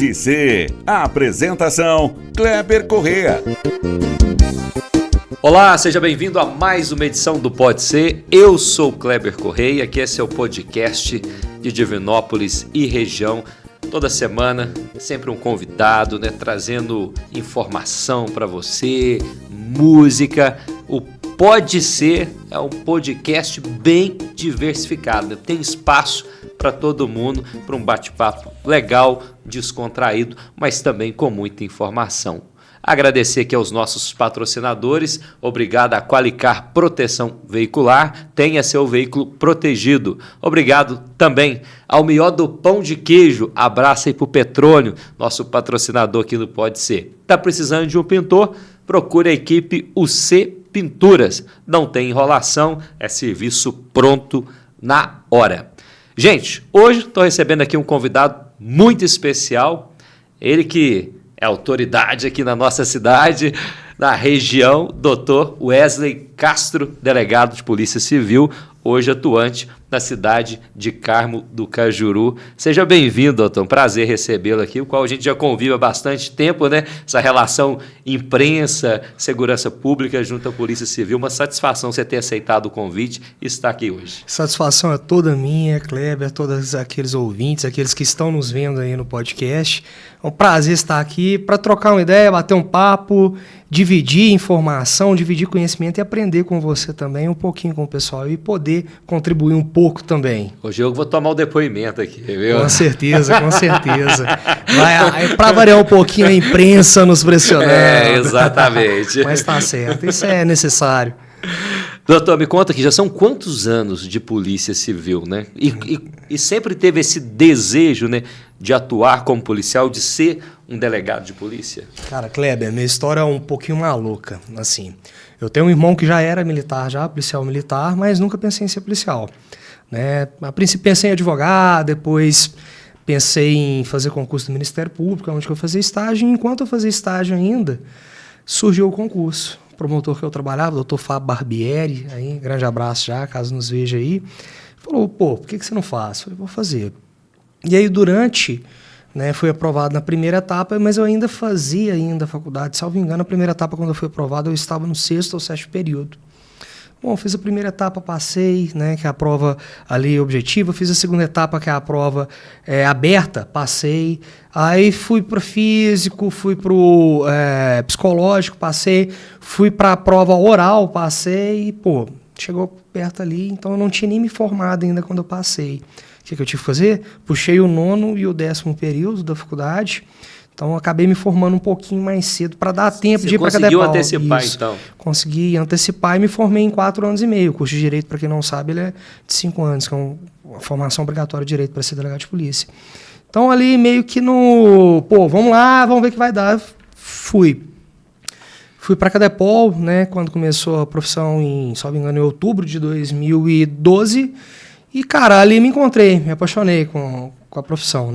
Pode Ser. A apresentação, Kleber Correa. Olá, seja bem-vindo a mais uma edição do Pode Ser. Eu sou o Kleber Correa, aqui é seu podcast de Divinópolis e região. Toda semana, sempre um convidado, trazendo informação para você, música. O Pode Ser é um podcast bem diversificado, Tem espaço para todo mundo, para um bate-papo legal, descontraído, mas também com muita informação. Agradecer aqui aos nossos patrocinadores, obrigado a Qualicar Proteção Veicular, tenha seu veículo protegido. Obrigado também ao Melhor do Pão de Queijo, abraço aí pro Petrônio, nosso patrocinador aqui no Pode Ser. Tá precisando de um pintor? Procure a equipe UC Pinturas. Não tem enrolação, é serviço pronto na hora. Gente, hoje estou recebendo aqui um convidado muito especial, ele que é autoridade aqui na nossa cidade, na região, Dr. Wesley Castro, delegado de Polícia Civil, hoje atuante na cidade de Carmo do Cajuru. Seja bem-vindo, doutor. Um prazer recebê-lo aqui, o qual a gente já convive há bastante tempo, Essa relação imprensa, segurança pública junto à Polícia Civil. Uma satisfação você ter aceitado o convite e estar aqui hoje. Satisfação é toda minha, Kleber, todos aqueles ouvintes, aqueles que estão nos vendo aí no podcast. É um prazer estar aqui para trocar uma ideia, bater um papo, dividir informação, dividir conhecimento e aprender com você também um pouquinho com o pessoal e poder contribuir um pouco também. Hoje eu vou tomar o depoimento aqui, viu? Com certeza, com certeza. Para variar um pouquinho a imprensa nos pressionando. Exatamente. Mas está certo, isso é necessário. Doutor, me conta aqui, já são quantos anos de Polícia Civil, E sempre teve esse desejo, de atuar como policial, de ser um delegado de polícia? Cara, Kleber, minha história é um pouquinho maluca, assim. Eu tenho um irmão que já era militar, policial militar, mas nunca pensei em ser policial, A princípio pensei em advogado, depois pensei em fazer concurso do Ministério Público, onde eu fazia estágio, e enquanto eu fazia estágio ainda, surgiu o concurso. O promotor que eu trabalhava, o doutor Fábio Barbieri, aí, grande abraço já, caso nos veja aí, falou, por que você não faz? Eu falei, vou fazer. E aí, fui aprovado na primeira etapa, mas eu ainda fazia faculdade. Salvo engano, a primeira etapa, quando eu fui aprovado, eu estava no 6º ou 7º período. Bom, fiz a primeira etapa, passei, que é a prova ali objetiva. Fiz a segunda etapa, que é a prova aberta, passei. Aí fui para físico, fui para o psicológico, passei. Fui para a prova oral, passei. E, chegou perto ali, então eu não tinha nem me formado ainda quando eu passei. O que eu tive que fazer? Puxei o 9º e o 10º período da faculdade. Então, eu acabei me formando um pouquinho mais cedo para dar tempo de ir para a Cadepal. Você conseguiu antecipar, então? Consegui antecipar e me formei em 4 anos e meio. O curso de Direito, para quem não sabe, ele é de 5 anos, que é uma formação obrigatória de Direito para ser delegado de polícia. Então, ali meio que vamos lá, vamos ver o que vai dar. Fui para a Cadepol, quando começou a profissão, salvo engano, em outubro de 2012. E, cara, ali me encontrei, me apaixonei com a profissão,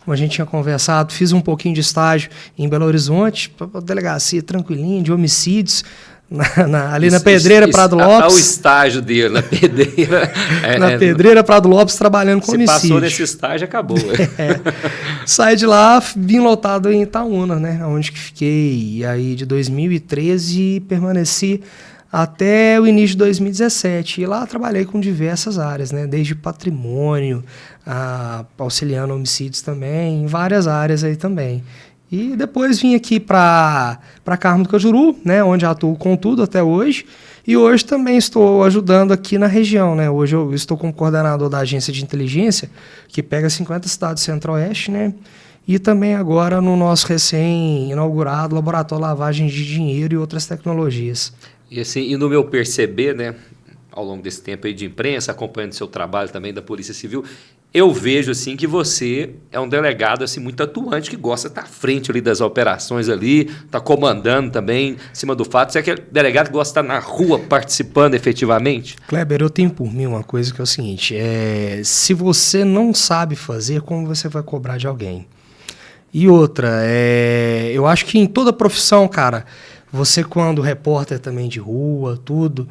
Como a gente tinha conversado, fiz um pouquinho de estágio em Belo Horizonte, delegacia tranquilinho, de homicídios, ali na Pedreira Prado Lopes. O estágio dele, na Pedreira. Pedreira Prado Lopes, trabalhando com homicídio. Se passou nesse estágio, acabou. Saí de lá, vim lotado em Itaúna, onde que fiquei aí de 2013 e permaneci até o início de 2017. E lá trabalhei com diversas áreas, desde patrimônio, auxiliando homicídios também, em várias áreas aí também. E depois vim aqui para Carmo do Cajuru, onde atuo com tudo até hoje. E hoje também estou ajudando aqui na região, Hoje eu estou como coordenador da agência de inteligência, que pega 50 estados do Centro-Oeste, E também agora no nosso recém-inaugurado Laboratório de Lavagem de Dinheiro e outras tecnologias. E no meu perceber, ao longo desse tempo aí de imprensa, acompanhando seu trabalho também da Polícia Civil, eu vejo assim que você é um delegado assim muito atuante, que gosta de estar à frente ali das operações ali, está comandando também, em cima do fato. Você é aquele delegado que gosta de estar na rua participando efetivamente? Kleber, eu tenho por mim uma coisa que é o seguinte, se você não sabe fazer, como você vai cobrar de alguém? E outra, eu acho que em toda profissão, cara, você quando repórter também de rua, tudo,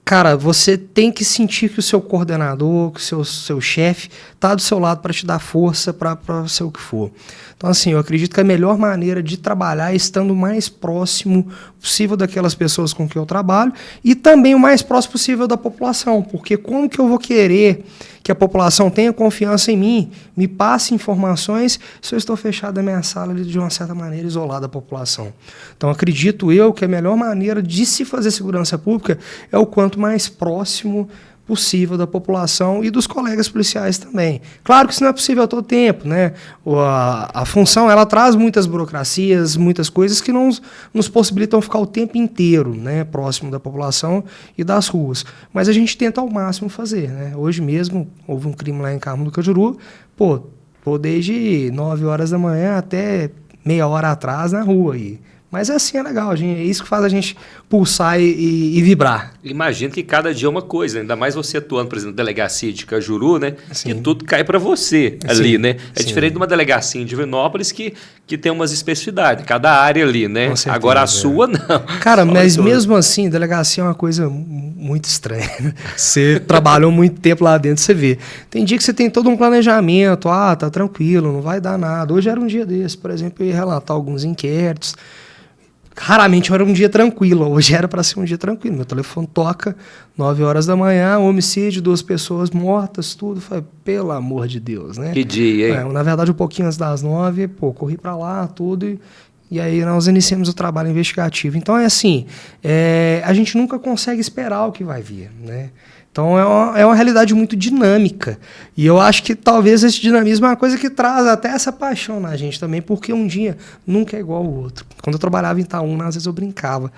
cara, você tem que sentir que o seu coordenador, que o seu chefe está do seu lado para te dar força para ser o que for. Então, assim, eu acredito que a melhor maneira de trabalhar é estando o mais próximo possível daquelas pessoas com quem eu trabalho e também o mais próximo possível da população, porque como que eu vou querer que a população tenha confiança em mim, me passe informações, se eu estou fechado na minha sala de uma certa maneira isolada da população. Então, acredito eu que a melhor maneira de se fazer segurança pública é o quanto mais próximo possível da população e dos colegas policiais também. Claro que isso não é possível a todo tempo, né? A função, ela traz muitas burocracias, muitas coisas que não nos possibilitam ficar o tempo inteiro, né, próximo da população e das ruas. Mas a gente tenta ao máximo fazer, né? Hoje mesmo houve um crime lá em Carmo do Cajuru, pô desde 9 horas da manhã até meia hora atrás na rua aí. Mas assim é legal, é isso que faz a gente pulsar e vibrar. Imagino que cada dia é uma coisa, ainda mais você atuando, por exemplo, na delegacia de Cajuru, né? Sim. Que tudo cai para você ali, né? É Sim. diferente de uma delegacia em Divinópolis que tem umas especificidades, cada área ali, né? Com certeza, agora a sua, não. Cara, Só mas tudo. mesmo assim, delegacia é uma coisa muito estranha. Você trabalhou muito tempo lá dentro, você vê. Tem dia que você tem todo um planejamento, tá tranquilo, não vai dar nada. Hoje era um dia desse, por exemplo, eu ia relatar alguns inquéritos. Raramente era um dia tranquilo, hoje era para ser um dia tranquilo. Meu telefone toca 9 horas da manhã, homicídio, 2 pessoas mortas, tudo. Falei, pelo amor de Deus, né? Que dia, hein? Na verdade, um pouquinho antes das 9, corri para lá, tudo, e aí nós iniciamos o trabalho investigativo. Então é assim, a gente nunca consegue esperar o que vai vir, né? Então é uma realidade muito dinâmica. E eu acho que talvez esse dinamismo é uma coisa que traz até essa paixão na gente também, porque um dia nunca é igual ao outro. Quando eu trabalhava em Itaúna, às vezes eu brincava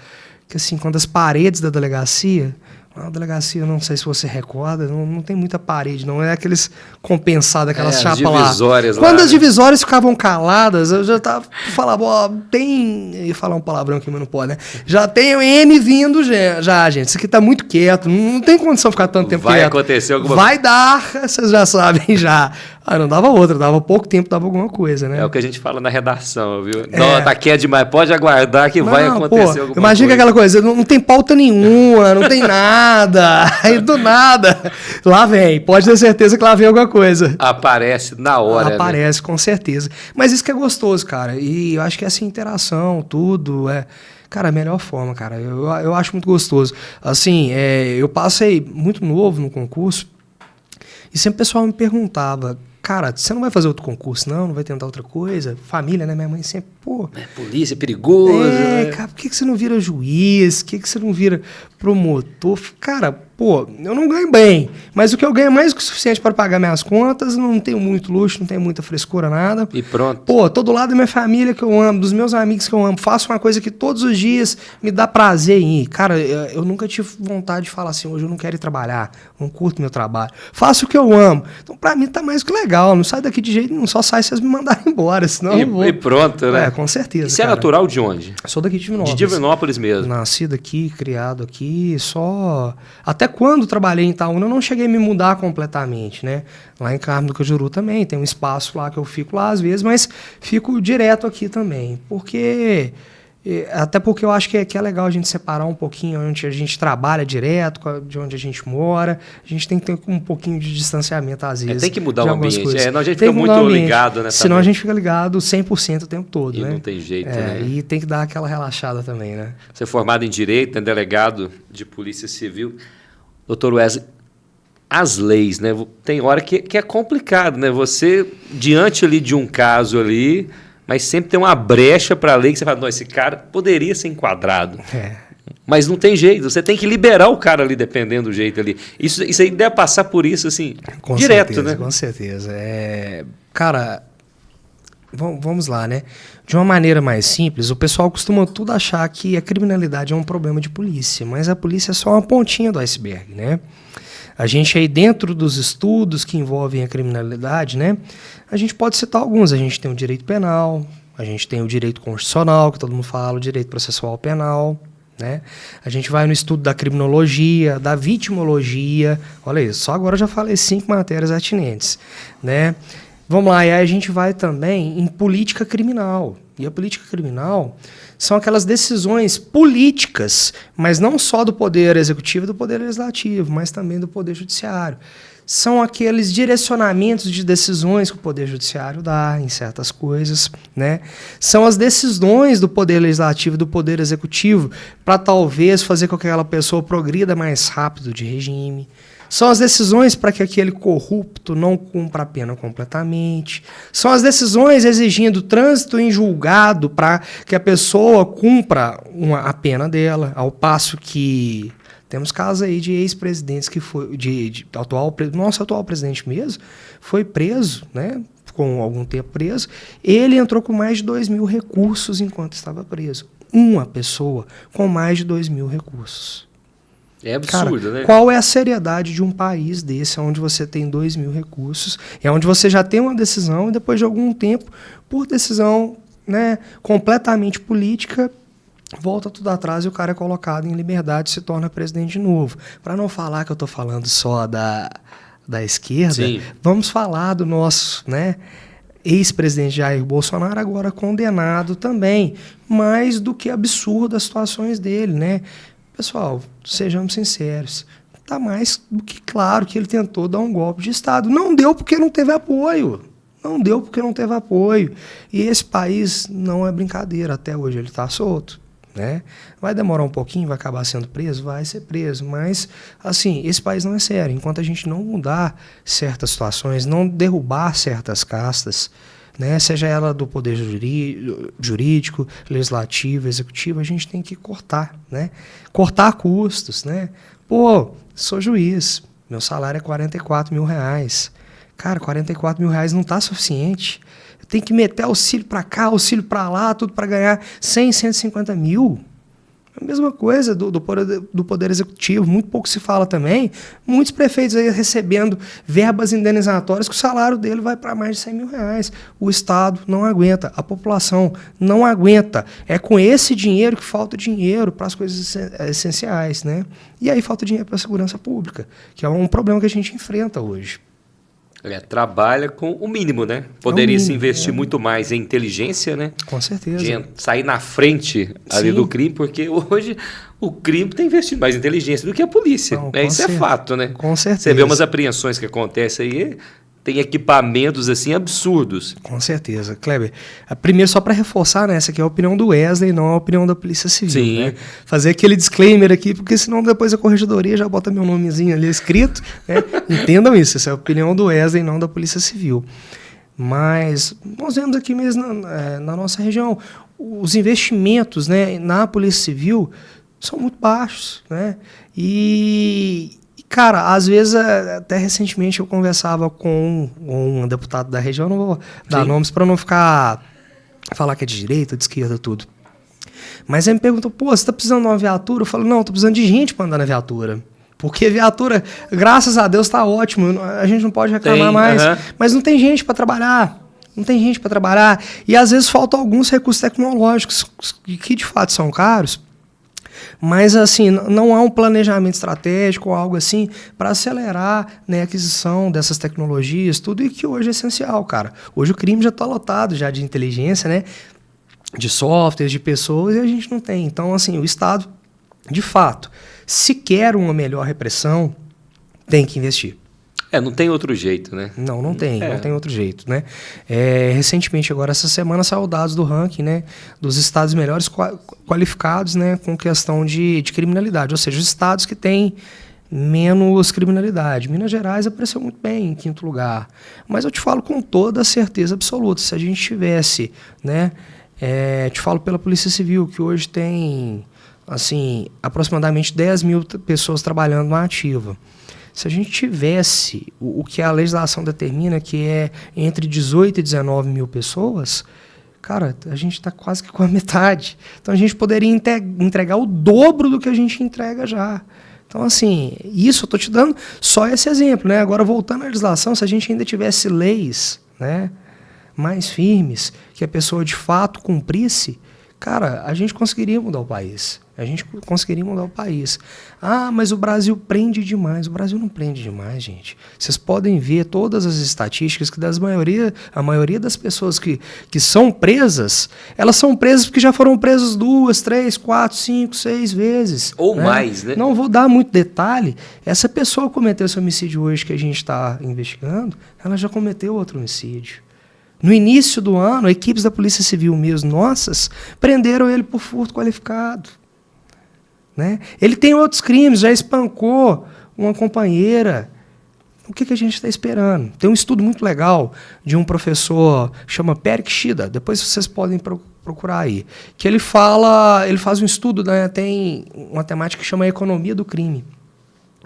que assim, quando as paredes da delegacia... A delegacia, não sei se você recorda, não tem muita parede, não é aqueles compensados, aquelas chapas lá. As divisórias lá. Quando as divisórias ficavam caladas, eu já falava, tem... Eu ia falar um palavrão aqui, mas não pode, né? Já tem o M vindo já, gente. Isso aqui tá muito quieto, não tem condição de ficar tanto tempo quieto. Vai acontecer alguma coisa. Vai dar, vocês já sabem já. Não dava outra, dava pouco tempo, dava alguma coisa, né? É o que a gente fala na redação, viu? Não, tá quieto demais, pode aguardar que vai acontecer alguma coisa. Imagina que aquela coisa, não tem pauta nenhuma, não tem nada. Aí do nada, lá vem, pode ter certeza que lá vem alguma coisa. Aparece na hora, Aparece, né? Com certeza. Mas isso que é gostoso, cara. E eu acho que essa interação, tudo, cara, a melhor forma, cara. Eu acho muito gostoso. Assim, eu passei muito novo no concurso e sempre o pessoal me perguntava, cara, você não vai fazer outro concurso, não vai tentar outra coisa? Família, né? Minha mãe sempre, Polícia é perigoso. Cara, por que você não vira juiz? Por que você não vira promotor? Cara, eu não ganho bem, mas o que eu ganho é mais do que o suficiente para pagar minhas contas, não tenho muito luxo, não tenho muita frescura, nada. E pronto. Todo lado da minha família que eu amo, dos meus amigos que eu amo, faço uma coisa que todos os dias me dá prazer em ir. Cara, eu nunca tive vontade de falar assim, hoje eu não quero ir trabalhar, não curto meu trabalho. Faço o que eu amo. Então, pra mim, tá mais que legal. Não sai daqui de jeito nenhum, só sai se vocês me mandarem embora, senão eu vou. E pronto, né? Com certeza. E você é natural de onde? Sou daqui de Divinópolis. De Divinópolis mesmo. Nascido aqui, criado aqui, só... Até quando trabalhei em Itaúna, eu não cheguei a me mudar completamente, né? Lá em Carmo do Cajuru também, tem um espaço lá que eu fico lá às vezes, mas fico direto aqui também, até porque eu acho que é legal a gente separar um pouquinho onde a gente trabalha direto, de onde a gente mora. A gente tem que ter um pouquinho de distanciamento às vezes. Tem que mudar o ambiente. Coisas. A gente fica muito ligado, né? Senão a gente fica ligado 100% o tempo todo, e né? não tem jeito, né? E tem que dar aquela relaxada também, né? Você é formado em Direito, né? Delegado de Polícia Civil. Doutor Wesley, as leis, né? Tem hora que é complicado, né? Você, diante ali de um caso ali... Mas sempre tem uma brecha para a lei que você fala, não, esse cara poderia ser enquadrado. Mas não tem jeito, você tem que liberar o cara ali, dependendo do jeito ali. Isso aí deve passar por isso, assim, com direto, certeza, né? Com certeza. Cara, vamos lá, né? De uma maneira mais simples, o pessoal costuma tudo achar que a criminalidade é um problema de polícia, mas a polícia é só uma pontinha do iceberg, né? A gente aí dentro dos estudos que envolvem a criminalidade, né? A gente pode citar alguns. A gente tem o direito penal, a gente tem o direito constitucional, que todo mundo fala, o direito processual penal, né? A gente vai no estudo da criminologia, da vitimologia. Olha isso, só agora eu já falei 5 matérias atinentes, né? Vamos lá, e aí a gente vai também em política criminal. e a política criminal são aquelas decisões políticas, mas não só do poder executivo e do poder legislativo, mas também do poder judiciário. São aqueles direcionamentos de decisões que o Poder Judiciário dá em certas coisas, né? São as decisões do Poder Legislativo e do Poder Executivo para talvez fazer com que aquela pessoa progrida mais rápido de regime. São as decisões para que aquele corrupto não cumpra a pena completamente. São as decisões exigindo trânsito em julgado para que a pessoa cumpra a pena dela, ao passo que... Temos casos aí de ex-presidentes que foi nosso atual presidente mesmo foi preso, né, com algum tempo preso. Ele entrou com mais de 2.000 recursos enquanto estava preso. Uma pessoa com mais de 2.000 recursos. É absurdo, cara, né? Qual é a seriedade de um país desse, onde você tem 2.000 recursos, é onde você já tem uma decisão e depois de algum tempo, por decisão, né, completamente política, volta tudo atrás e o cara é colocado em liberdade e se torna presidente de novo. Para não falar que eu estou falando só da esquerda, sim, vamos falar do nosso, né, ex-presidente Jair Bolsonaro, agora condenado também. Mais do que absurdo as situações dele, né? Pessoal, sejamos sinceros, está mais do que claro que ele tentou dar um golpe de Estado. Não deu porque não teve apoio. Não deu porque não teve apoio. E esse país não é brincadeira. Até hoje ele está solto. Né? Vai demorar um pouquinho, vai acabar sendo preso, vai ser preso, mas assim, esse país não é sério. Enquanto a gente não mudar certas situações, não derrubar certas castas, né? Seja ela do poder jurídico, legislativo, executivo, a gente tem que cortar, né? Cortar custos, né? Pô, sou juiz, meu salário é R$44.000. Cara, R$44.000 não está suficiente. Tem que meter auxílio para cá, auxílio para lá, tudo para ganhar 100, 150 mil. A mesma coisa do poder Executivo, muito pouco se fala também. Muitos prefeitos aí recebendo verbas indenizatórias que o salário dele vai para mais de R$100.000. O Estado não aguenta, a população não aguenta. É com esse dinheiro que falta dinheiro para as coisas essenciais, né? E aí falta dinheiro para a segurança pública, que é um problema que a gente enfrenta hoje. Trabalha com o mínimo, né? Poderia se investir muito mais em inteligência, né? Com certeza. De sair na frente ali do crime, porque hoje o crime tem investido mais em inteligência do que a polícia. Não, né? Isso é fato, né? Com certeza. Você vê umas apreensões que acontecem aí, tem equipamentos assim absurdos. Com certeza. Kleber, primeiro só para reforçar, né, essa aqui é a opinião do Wesley, não a opinião da Polícia Civil. Sim. Né? Fazer aquele disclaimer aqui, porque senão depois a corregedoria já bota meu nomezinho ali escrito. Né? Entendam isso, essa é a opinião do Wesley, não da Polícia Civil. Mas nós vemos aqui mesmo na nossa região, os investimentos, né, na Polícia Civil são muito baixos. Né? Cara, às vezes, até recentemente eu conversava com um deputado da região, não vou dar nomes para não falar que é de direita, de esquerda, tudo. Mas ele me perguntou, pô, você está precisando de uma viatura? Eu falo, não, estou precisando de gente para andar na viatura. Porque viatura, graças a Deus, está ótimo, a gente não pode reclamar mais, mas não tem gente para trabalhar. Não tem gente para trabalhar. E às vezes faltam alguns recursos tecnológicos que de fato são caros. Mas, assim, não há um planejamento estratégico ou algo assim para acelerar, né, a aquisição dessas tecnologias, tudo, e que hoje é essencial, cara. Hoje o crime já está lotado já de inteligência, né, de softwares, de pessoas, e a gente não tem. Então, assim, o Estado, de fato, se quer uma melhor repressão, tem que investir. Não tem outro jeito, né? Não tem outro jeito, né? Recentemente, agora, essa semana, saiu dados do ranking, né, dos estados melhores qualificados, né, com questão de criminalidade, ou seja, os estados que têm menos criminalidade. Minas Gerais apareceu muito bem em 5º lugar, mas eu te falo com toda a certeza absoluta, se a gente tivesse, né, te falo pela Polícia Civil, que hoje tem, assim, aproximadamente 10 mil pessoas trabalhando na ativa. Se a gente tivesse o que a legislação determina, que é entre 18 e 19 mil pessoas, cara, a gente está quase que com a metade. Então a gente poderia entregar o dobro do que a gente entrega já. Então, assim, isso eu estou te dando só esse exemplo, né? Agora, voltando à legislação, se a gente ainda tivesse leis, né, mais firmes, que a pessoa de fato cumprisse, cara, a gente conseguiria mudar o país. A gente conseguiria mudar o país. Ah, mas o Brasil prende demais. O Brasil não prende demais, gente. Vocês podem ver todas as estatísticas que a maioria das pessoas que são presas, elas são presas porque já foram presas 2, 3, 4, 5, 6 vezes. Ou mais, né? Não vou dar muito detalhe. Essa pessoa que cometeu esse homicídio hoje que a gente está investigando, ela já cometeu outro homicídio. No início do ano, equipes da Polícia Civil mesmo, nossas, prenderam ele por furto qualificado. Né? Ele tem outros crimes, já espancou uma companheira. O que a gente está esperando? Tem um estudo muito legal de um professor que chama Perik Shida, depois vocês podem procurar aí, que ele faz um estudo, né, tem uma temática que chama Economia do Crime.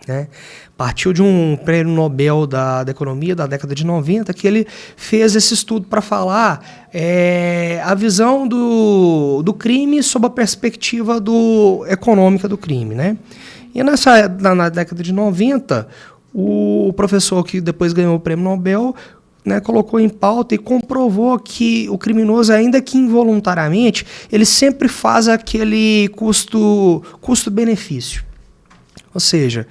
Né? Partiu de um prêmio Nobel da economia da década de 90, que ele fez esse estudo para falar a visão do crime sob a perspectiva econômica do crime. Né? E na década de 90, o professor que depois ganhou o prêmio Nobel, né, colocou em pauta e comprovou que o criminoso, ainda que involuntariamente, ele sempre faz aquele custo-benefício. Ou seja,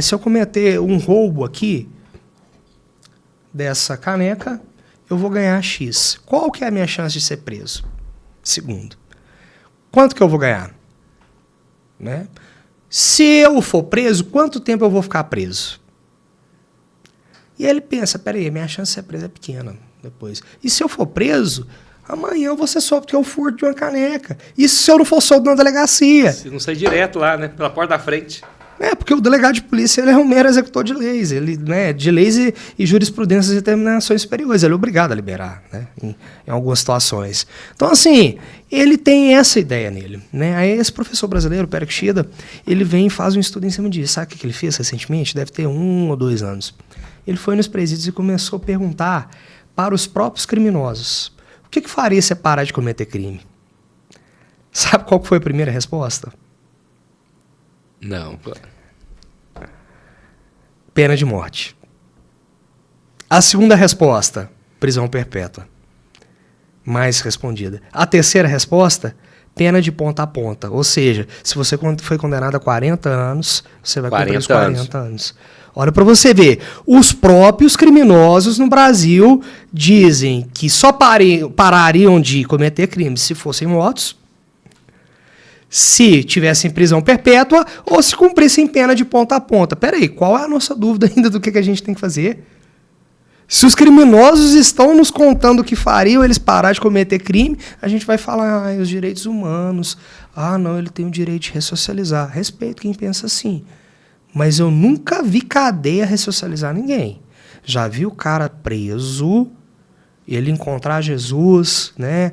se eu cometer um roubo aqui dessa caneca, eu vou ganhar X. Qual que é a minha chance de ser preso? Segundo. Quanto que eu vou ganhar? Né? Se eu for preso, quanto tempo eu vou ficar preso? E aí ele pensa, peraí, minha chance de ser preso é pequena depois. E se eu for preso, amanhã eu vou ser solto, porque é o furto de uma caneca. Isso se eu não for solto na delegacia. Se não sair direto lá, né? Pela porta da frente. Porque o delegado de polícia ele é um mero executor de leis. Ele, né, de leis e jurisprudências e determinações superiores. Ele é obrigado a liberar, né, em algumas situações. Então, assim, ele tem essa ideia nele. Né? Aí esse professor brasileiro, Perik Shida, ele vem e faz um estudo em cima disso. Sabe o que ele fez recentemente? Deve ter 1 ou 2 anos. Ele foi nos presídios e começou a perguntar para os próprios criminosos: o que faria você parar de cometer crime? Sabe qual foi a primeira resposta? Não. Pena de morte. A segunda resposta, prisão perpétua. Mais respondida. A terceira resposta, pena de ponta a ponta. Ou seja, se você foi condenado a 40 anos, você vai cumprir os 40 anos. Olha para você ver, os próprios criminosos no Brasil dizem que só parariam de cometer crimes se fossem mortos, se tivessem prisão perpétua ou se cumprissem pena de ponta a ponta. Peraí, qual é a nossa dúvida ainda do que a gente tem que fazer? Se os criminosos estão nos contando o que fariam eles parar de cometer crime, a gente vai falar, os direitos humanos, não, ele tem o direito de ressocializar. Respeito quem pensa assim. Mas eu nunca vi cadeia ressocializar ninguém. Já vi o cara preso, ele encontrar Jesus, né,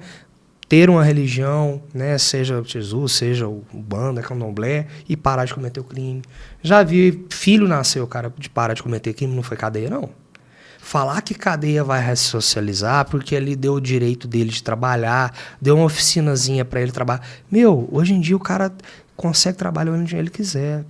ter uma religião, né, seja Jesus, seja o Banda, Candomblé, e parar de cometer o crime. Já vi filho nascer, o cara de parar de cometer crime, não foi cadeia, não. Falar que cadeia vai ressocializar porque ele deu o direito dele de trabalhar, deu uma oficinazinha para ele trabalhar. Hoje em dia o cara consegue trabalhar onde ele quiser.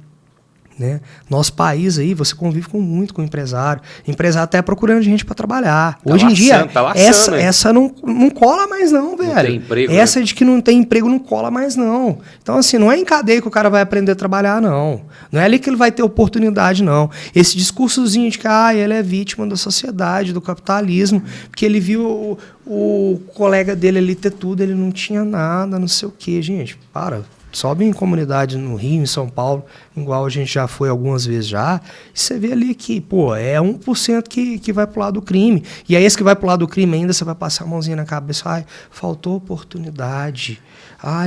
Né? Nosso país aí, você convive muito com empresário. Empresário até procurando gente para trabalhar. Hoje em dia, essa não cola mais não, velho. Não tem emprego, essa, né? De que não tem emprego não cola mais não. Então, assim, não é em cadeia que o cara vai aprender a trabalhar, não. Não é ali que ele vai ter oportunidade, não. Esse discursozinho de que ele é vítima da sociedade, do capitalismo, porque ele viu o colega dele ali ter tudo, ele não tinha nada, não sei o quê. Gente, para. Sobe em comunidade no Rio, em São Paulo, igual a gente já foi algumas vezes já, e você vê ali que, é 1% que vai pro lado do crime. E aí esse que vai pro lado do crime ainda, você vai passar a mãozinha na cabeça, faltou oportunidade.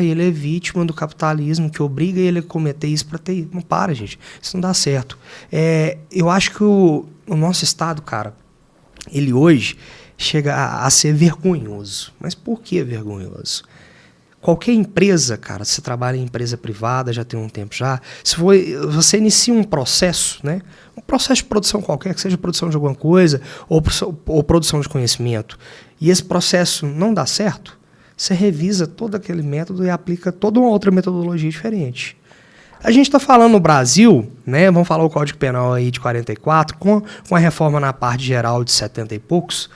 Ele é vítima do capitalismo, que obriga ele a cometer isso para ter... Não para, gente. Isso não dá certo. Eu acho que o nosso Estado, cara, ele hoje chega a ser vergonhoso. Mas por que vergonhoso? Qualquer empresa, cara, se trabalha em empresa privada, já tem um tempo já, se você inicia um processo, né? Um processo de produção qualquer, que seja produção de alguma coisa, ou produção de conhecimento, e esse processo não dá certo, você revisa todo aquele método e aplica toda uma outra metodologia diferente. A gente está falando no Brasil, né? Vamos falar o Código Penal aí de 44, com a reforma na parte geral de 70 e poucos,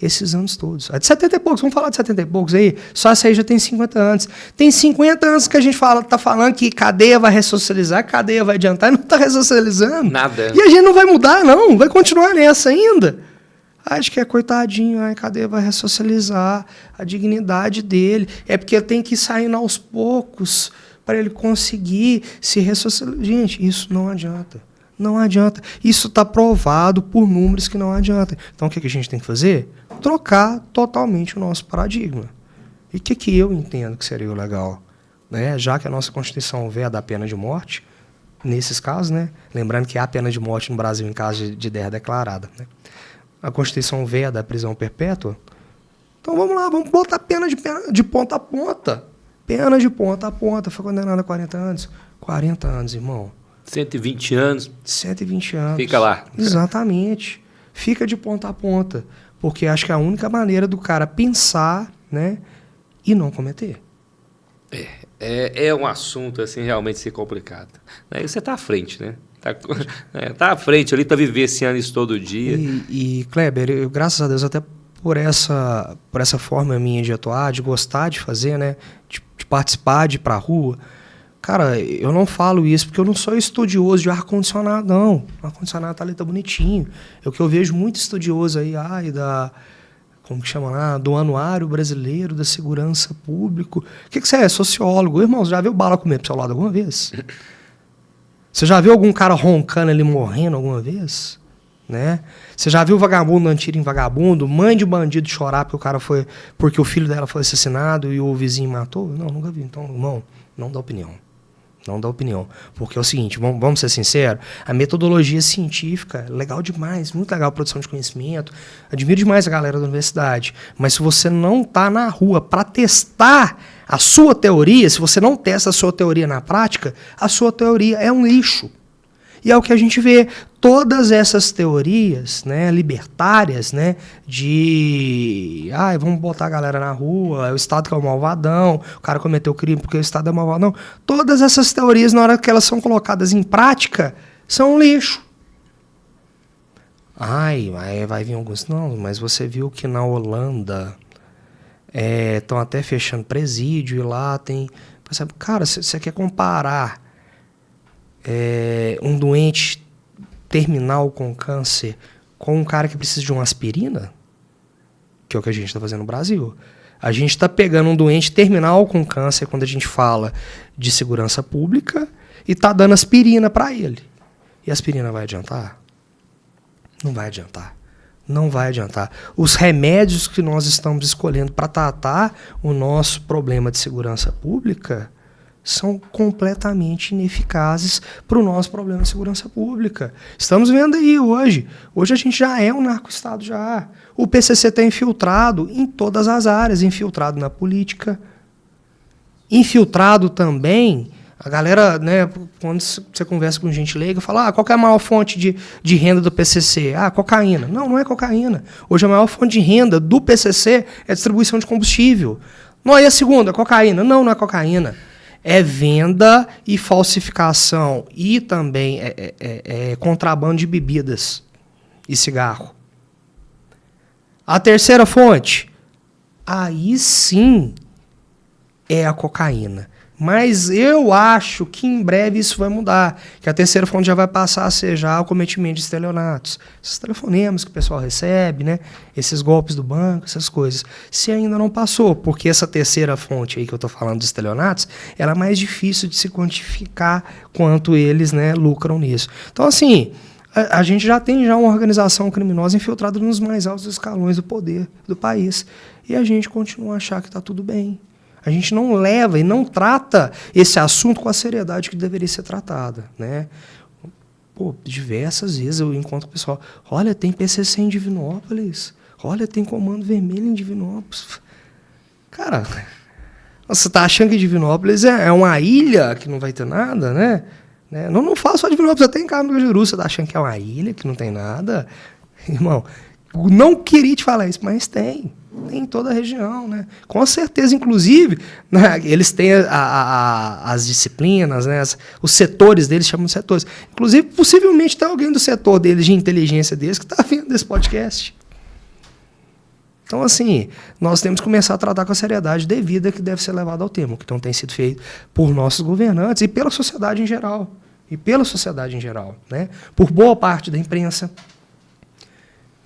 esses anos todos. A de 70 e poucos, vamos falar de 70 e poucos aí, só essa aí já tem 50 anos. Tem 50 anos que a gente tá falando que cadeia vai ressocializar, cadeia vai adiantar, e não tá ressocializando. Nada. E a gente não vai mudar, não, vai continuar nessa ainda. Acho que é coitadinho, a cadeia vai ressocializar a dignidade dele. É porque ele tem que ir saindo aos poucos para ele conseguir se ressocializar. Gente, isso não adianta. Não adianta. Isso está provado por números que não adianta. Então, o que a gente tem que fazer? Trocar totalmente o nosso paradigma. E o que eu entendo que seria o legal? Né? Já que a nossa Constituição veda a pena de morte, nesses casos, né? Lembrando que há pena de morte no Brasil em caso de ideia declarada. Né? A Constituição veda a prisão perpétua. Então, vamos lá, vamos botar pena de ponta a ponta. Pena de ponta a ponta. Foi condenado a 40 anos. 40 anos, irmão. 120 anos. 120 anos. Fica lá. Exatamente. Fica de ponta a ponta. Porque acho que é a única maneira do cara pensar, né, e não cometer. É um assunto assim realmente ser complicado. Aí você está à frente, né? Tá à frente ali, tá vivenciando isso todo dia. E Kleber, eu, graças a Deus, até por essa forma minha de atuar, de gostar de fazer, né, de participar, de ir pra rua. Cara, eu não falo isso porque eu não sou estudioso de ar-condicionado, não. O ar-condicionado tá ali, tá bonitinho. É o que eu vejo muito estudioso aí, como que chama lá? Do Anuário Brasileiro da Segurança Pública. O que você é? Sociólogo. Irmão, você já viu bala comer pro seu lado alguma vez? Você já viu algum cara roncando ali, morrendo alguma vez? Né? Você já viu vagabundo dando tiro em vagabundo? Mãe de bandido chorar porque o filho dela foi assassinado e o vizinho matou? Não, nunca vi. Então, irmão, não dá opinião. Não dá opinião. Porque é o seguinte, vamos ser sinceros, a metodologia científica é legal demais, muito legal a produção de conhecimento, admiro demais a galera da universidade, mas se você não está na rua para testar a sua teoria, se você não testa a sua teoria na prática, a sua teoria é um lixo. E é o que a gente vê, todas essas teorias, né, libertárias, né, vamos botar a galera na rua, é o Estado que é o malvadão, o cara cometeu crime porque o Estado é o malvadão. Todas essas teorias, na hora que elas são colocadas em prática, são um lixo. Vai vir alguns... Não, mas você viu que na Holanda estão até fechando presídio e lá tem... Cara, você quer comparar um doente terminal com câncer com um cara que precisa de uma aspirina? Que é o que a gente está fazendo no Brasil. A gente está pegando um doente terminal com câncer quando a gente fala de segurança pública e está dando aspirina para ele. E a aspirina vai adiantar? Não vai adiantar. Não vai adiantar. Os remédios que nós estamos escolhendo para tratar o nosso problema de segurança pública são completamente ineficazes para o nosso problema de segurança pública. Estamos vendo aí hoje. Hoje a gente já é um narco-estado já. O PCC está infiltrado em todas as áreas, infiltrado na política, infiltrado também. A galera, né, quando você conversa com gente leiga, fala, qual que é a maior fonte de renda do PCC? Cocaína. Não é cocaína. Hoje a maior fonte de renda do PCC é a distribuição de combustível. Não, e a segunda? Cocaína. Não é cocaína. É venda e falsificação e também contrabando de bebidas e cigarro. A terceira fonte, aí sim é a cocaína. Mas eu acho que em breve isso vai mudar, que a terceira fonte já vai passar a ser já o cometimento de estelionatos. Esses telefonemas que o pessoal recebe, né? Esses golpes do banco, essas coisas. Se ainda não passou, porque essa terceira fonte aí que eu estou falando dos estelionatos, ela é mais difícil de se quantificar quanto eles, né, lucram nisso. Então, assim, a gente já tem uma organização criminosa infiltrada nos mais altos escalões do poder do país. E a gente continua a achar que está tudo bem. A gente não leva e não trata esse assunto com a seriedade que deveria ser tratada, né? Diversas vezes eu encontro o pessoal, olha, tem PCC em Divinópolis, olha, tem Comando Vermelho em Divinópolis. Cara, você está achando que Divinópolis é uma ilha que não vai ter nada, né? Não fala só de Divinópolis, até em Carandiru, você está achando que é uma ilha que não tem nada? Irmão, não queria te falar isso, mas tem. Tem em toda a região, né? Com certeza, inclusive, né, eles têm as disciplinas, né, os setores deles, chamam de setores. Inclusive, possivelmente tem alguém do setor deles, de inteligência deles, que está vendo esse podcast. Então, assim, nós temos que começar a tratar com a seriedade devida que deve ser levada ao termo, que não tem sido feito por nossos governantes e pela sociedade em geral. Né? Por boa parte da imprensa.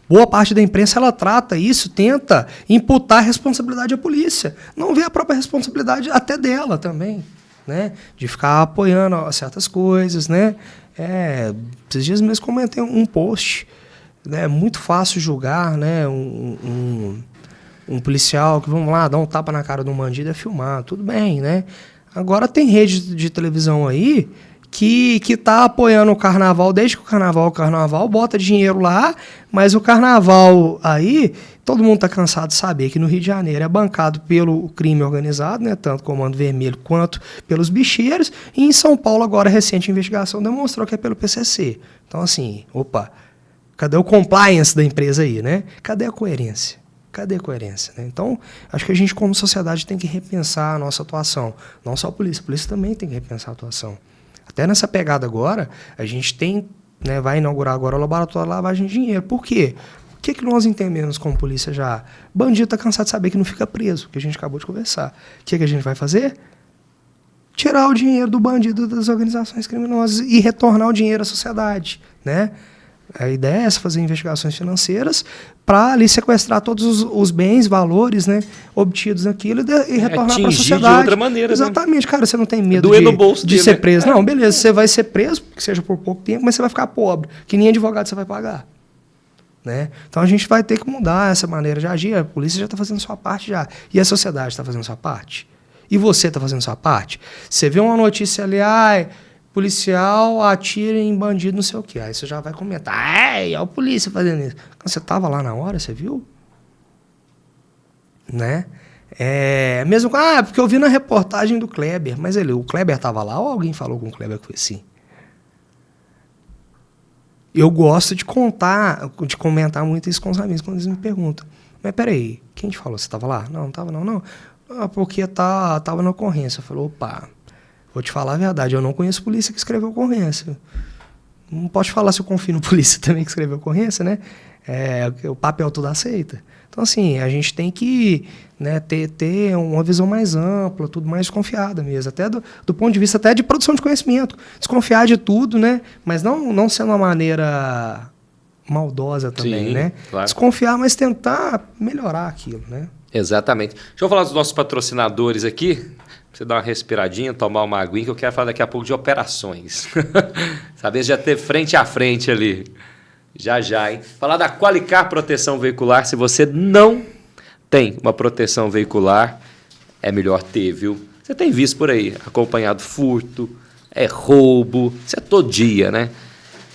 Boa parte da imprensa, ela trata isso, tenta imputar a responsabilidade à polícia. Não vê a própria responsabilidade até dela também, né? De ficar apoiando certas coisas, né? Esses dias mesmo comentei um post. É muito fácil julgar, né, um policial que, vamos lá, dar um tapa na cara de um bandido é filmar, tudo bem, né? Agora tem rede de televisão aí que tá apoiando o carnaval, desde que o carnaval bota dinheiro lá, mas o carnaval aí, todo mundo tá cansado de saber que no Rio de Janeiro é bancado pelo crime organizado, né, tanto Comando Vermelho quanto pelos bicheiros, e em São Paulo agora a recente investigação demonstrou que é pelo PCC. Então assim, cadê o compliance da empresa aí, né? Cadê a coerência? Né? Então, acho que a gente, como sociedade, tem que repensar a nossa atuação. Não só a polícia também tem que repensar a atuação. Até nessa pegada agora, a gente tem, né, vai inaugurar agora o laboratório de lavagem de dinheiro. Por quê? O que nós entendemos como polícia já? Bandido está cansado de saber que não fica preso, que a gente acabou de conversar. O que a gente vai fazer? Tirar o dinheiro do bandido das organizações criminosas e retornar o dinheiro à sociedade, né? A ideia é essa, fazer investigações financeiras para ali sequestrar todos os bens, valores, né, obtidos naquilo e retornar para a sociedade. De outra maneira. Exatamente, né? Cara, você não tem medo de ser preso. Não, beleza, você vai ser preso, que seja por pouco tempo, mas você vai ficar pobre, que nem advogado você vai pagar. Né? Então a gente vai ter que mudar essa maneira de agir. A polícia já está fazendo sua parte já. E a sociedade está fazendo sua parte? E você está fazendo sua parte? Você vê uma notícia ali, policial atira em bandido, não sei o quê. Aí você já vai comentar, olha a polícia fazendo isso. Quando você estava lá na hora, você viu? Né? Mesmo, porque eu vi na reportagem do Kleber. Mas o Kleber estava lá ou alguém falou com o Kleber que foi assim? Eu gosto de comentar muito isso com os amigos quando eles me perguntam. Mas peraí, quem te falou? Você estava lá? Não estava não. Porque estava na ocorrência. Eu falei, opa... Vou te falar a verdade, eu não conheço polícia que escreveu ocorrência. Não posso falar se eu confio no polícia também que escreveu ocorrência, né? O papel tudo aceita. Então, assim, a gente tem que, né, ter uma visão mais ampla, tudo mais desconfiada mesmo. Até do ponto de vista até de produção de conhecimento. Desconfiar de tudo, né? Mas não ser uma maneira maldosa também, né? Claro. Desconfiar, mas tentar melhorar aquilo, né? Exatamente. Deixa eu falar dos nossos patrocinadores aqui. Você dar uma respiradinha, tomar uma aguinha, que eu quero falar daqui a pouco de operações. Saber já ter frente a frente ali. Já, hein? Falar da Qualicar Proteção Veicular. Se você não tem uma proteção veicular, é melhor ter, viu? Você tem visto por aí, acompanhado furto, roubo, isso é todo dia, né?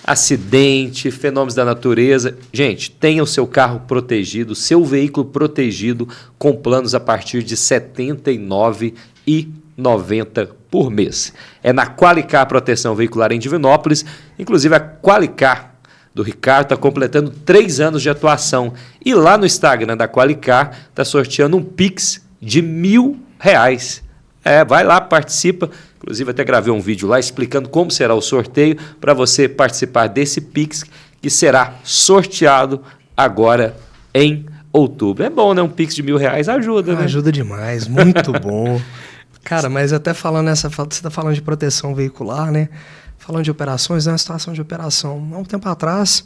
Acidente, fenômenos da natureza. Gente, tenha o seu carro protegido, seu veículo protegido, com planos a partir de R$ 79,90 por mês. É na Qualicar Proteção Veicular em Divinópolis. Inclusive, a Qualicar do Ricardo está completando 3 anos de atuação. E lá no Instagram da Qualicar está sorteando um Pix de R$1.000. Vai lá, participa. Inclusive, até gravei um vídeo lá explicando como será o sorteio para você participar desse Pix que será sorteado agora em outubro. É bom, né? Um Pix de R$1.000 ajuda, né? Ajuda demais, muito bom. Cara, mas até falando você está falando de proteção veicular, né? Falando de operações, é uma situação de operação. Há um tempo atrás,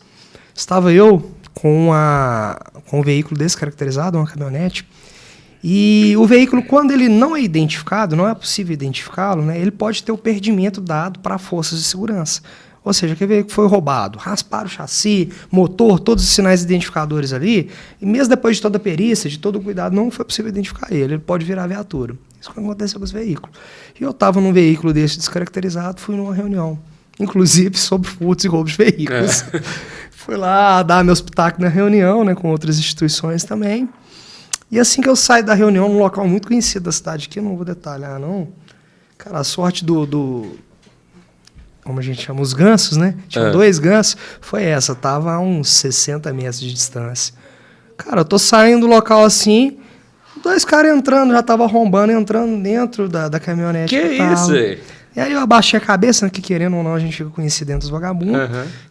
estava eu com um veículo descaracterizado, uma caminhonete. E o veículo, quando ele não é identificado, não é possível identificá-lo, né, ele pode ter o perdimento dado para forças de segurança. Ou seja, que o veículo foi roubado, rasparam o chassi, motor, todos os sinais identificadores ali, e mesmo depois de toda a perícia, de todo o cuidado, não foi possível identificar ele pode virar viatura. Isso que aconteceu com os veículos. E eu estava num veículo desse descaracterizado, fui numa reunião, inclusive sobre furtos e roubos de veículos. Fui lá dar meus pitacos na reunião, né, com outras instituições também. E assim que eu saio da reunião, num local muito conhecido da cidade, que eu não vou detalhar, não. Cara, a sorte como a gente chama, os gansos, né? Tinha 2 gansos, foi essa. Tava a uns 60 metros de distância. Cara, eu tô saindo do local assim, 2 caras entrando, já tava arrombando, entrando dentro da caminhonete. Que isso? E aí eu abaixei a cabeça, né, que querendo ou não, a gente fica conhecido dentro dos vagabundos,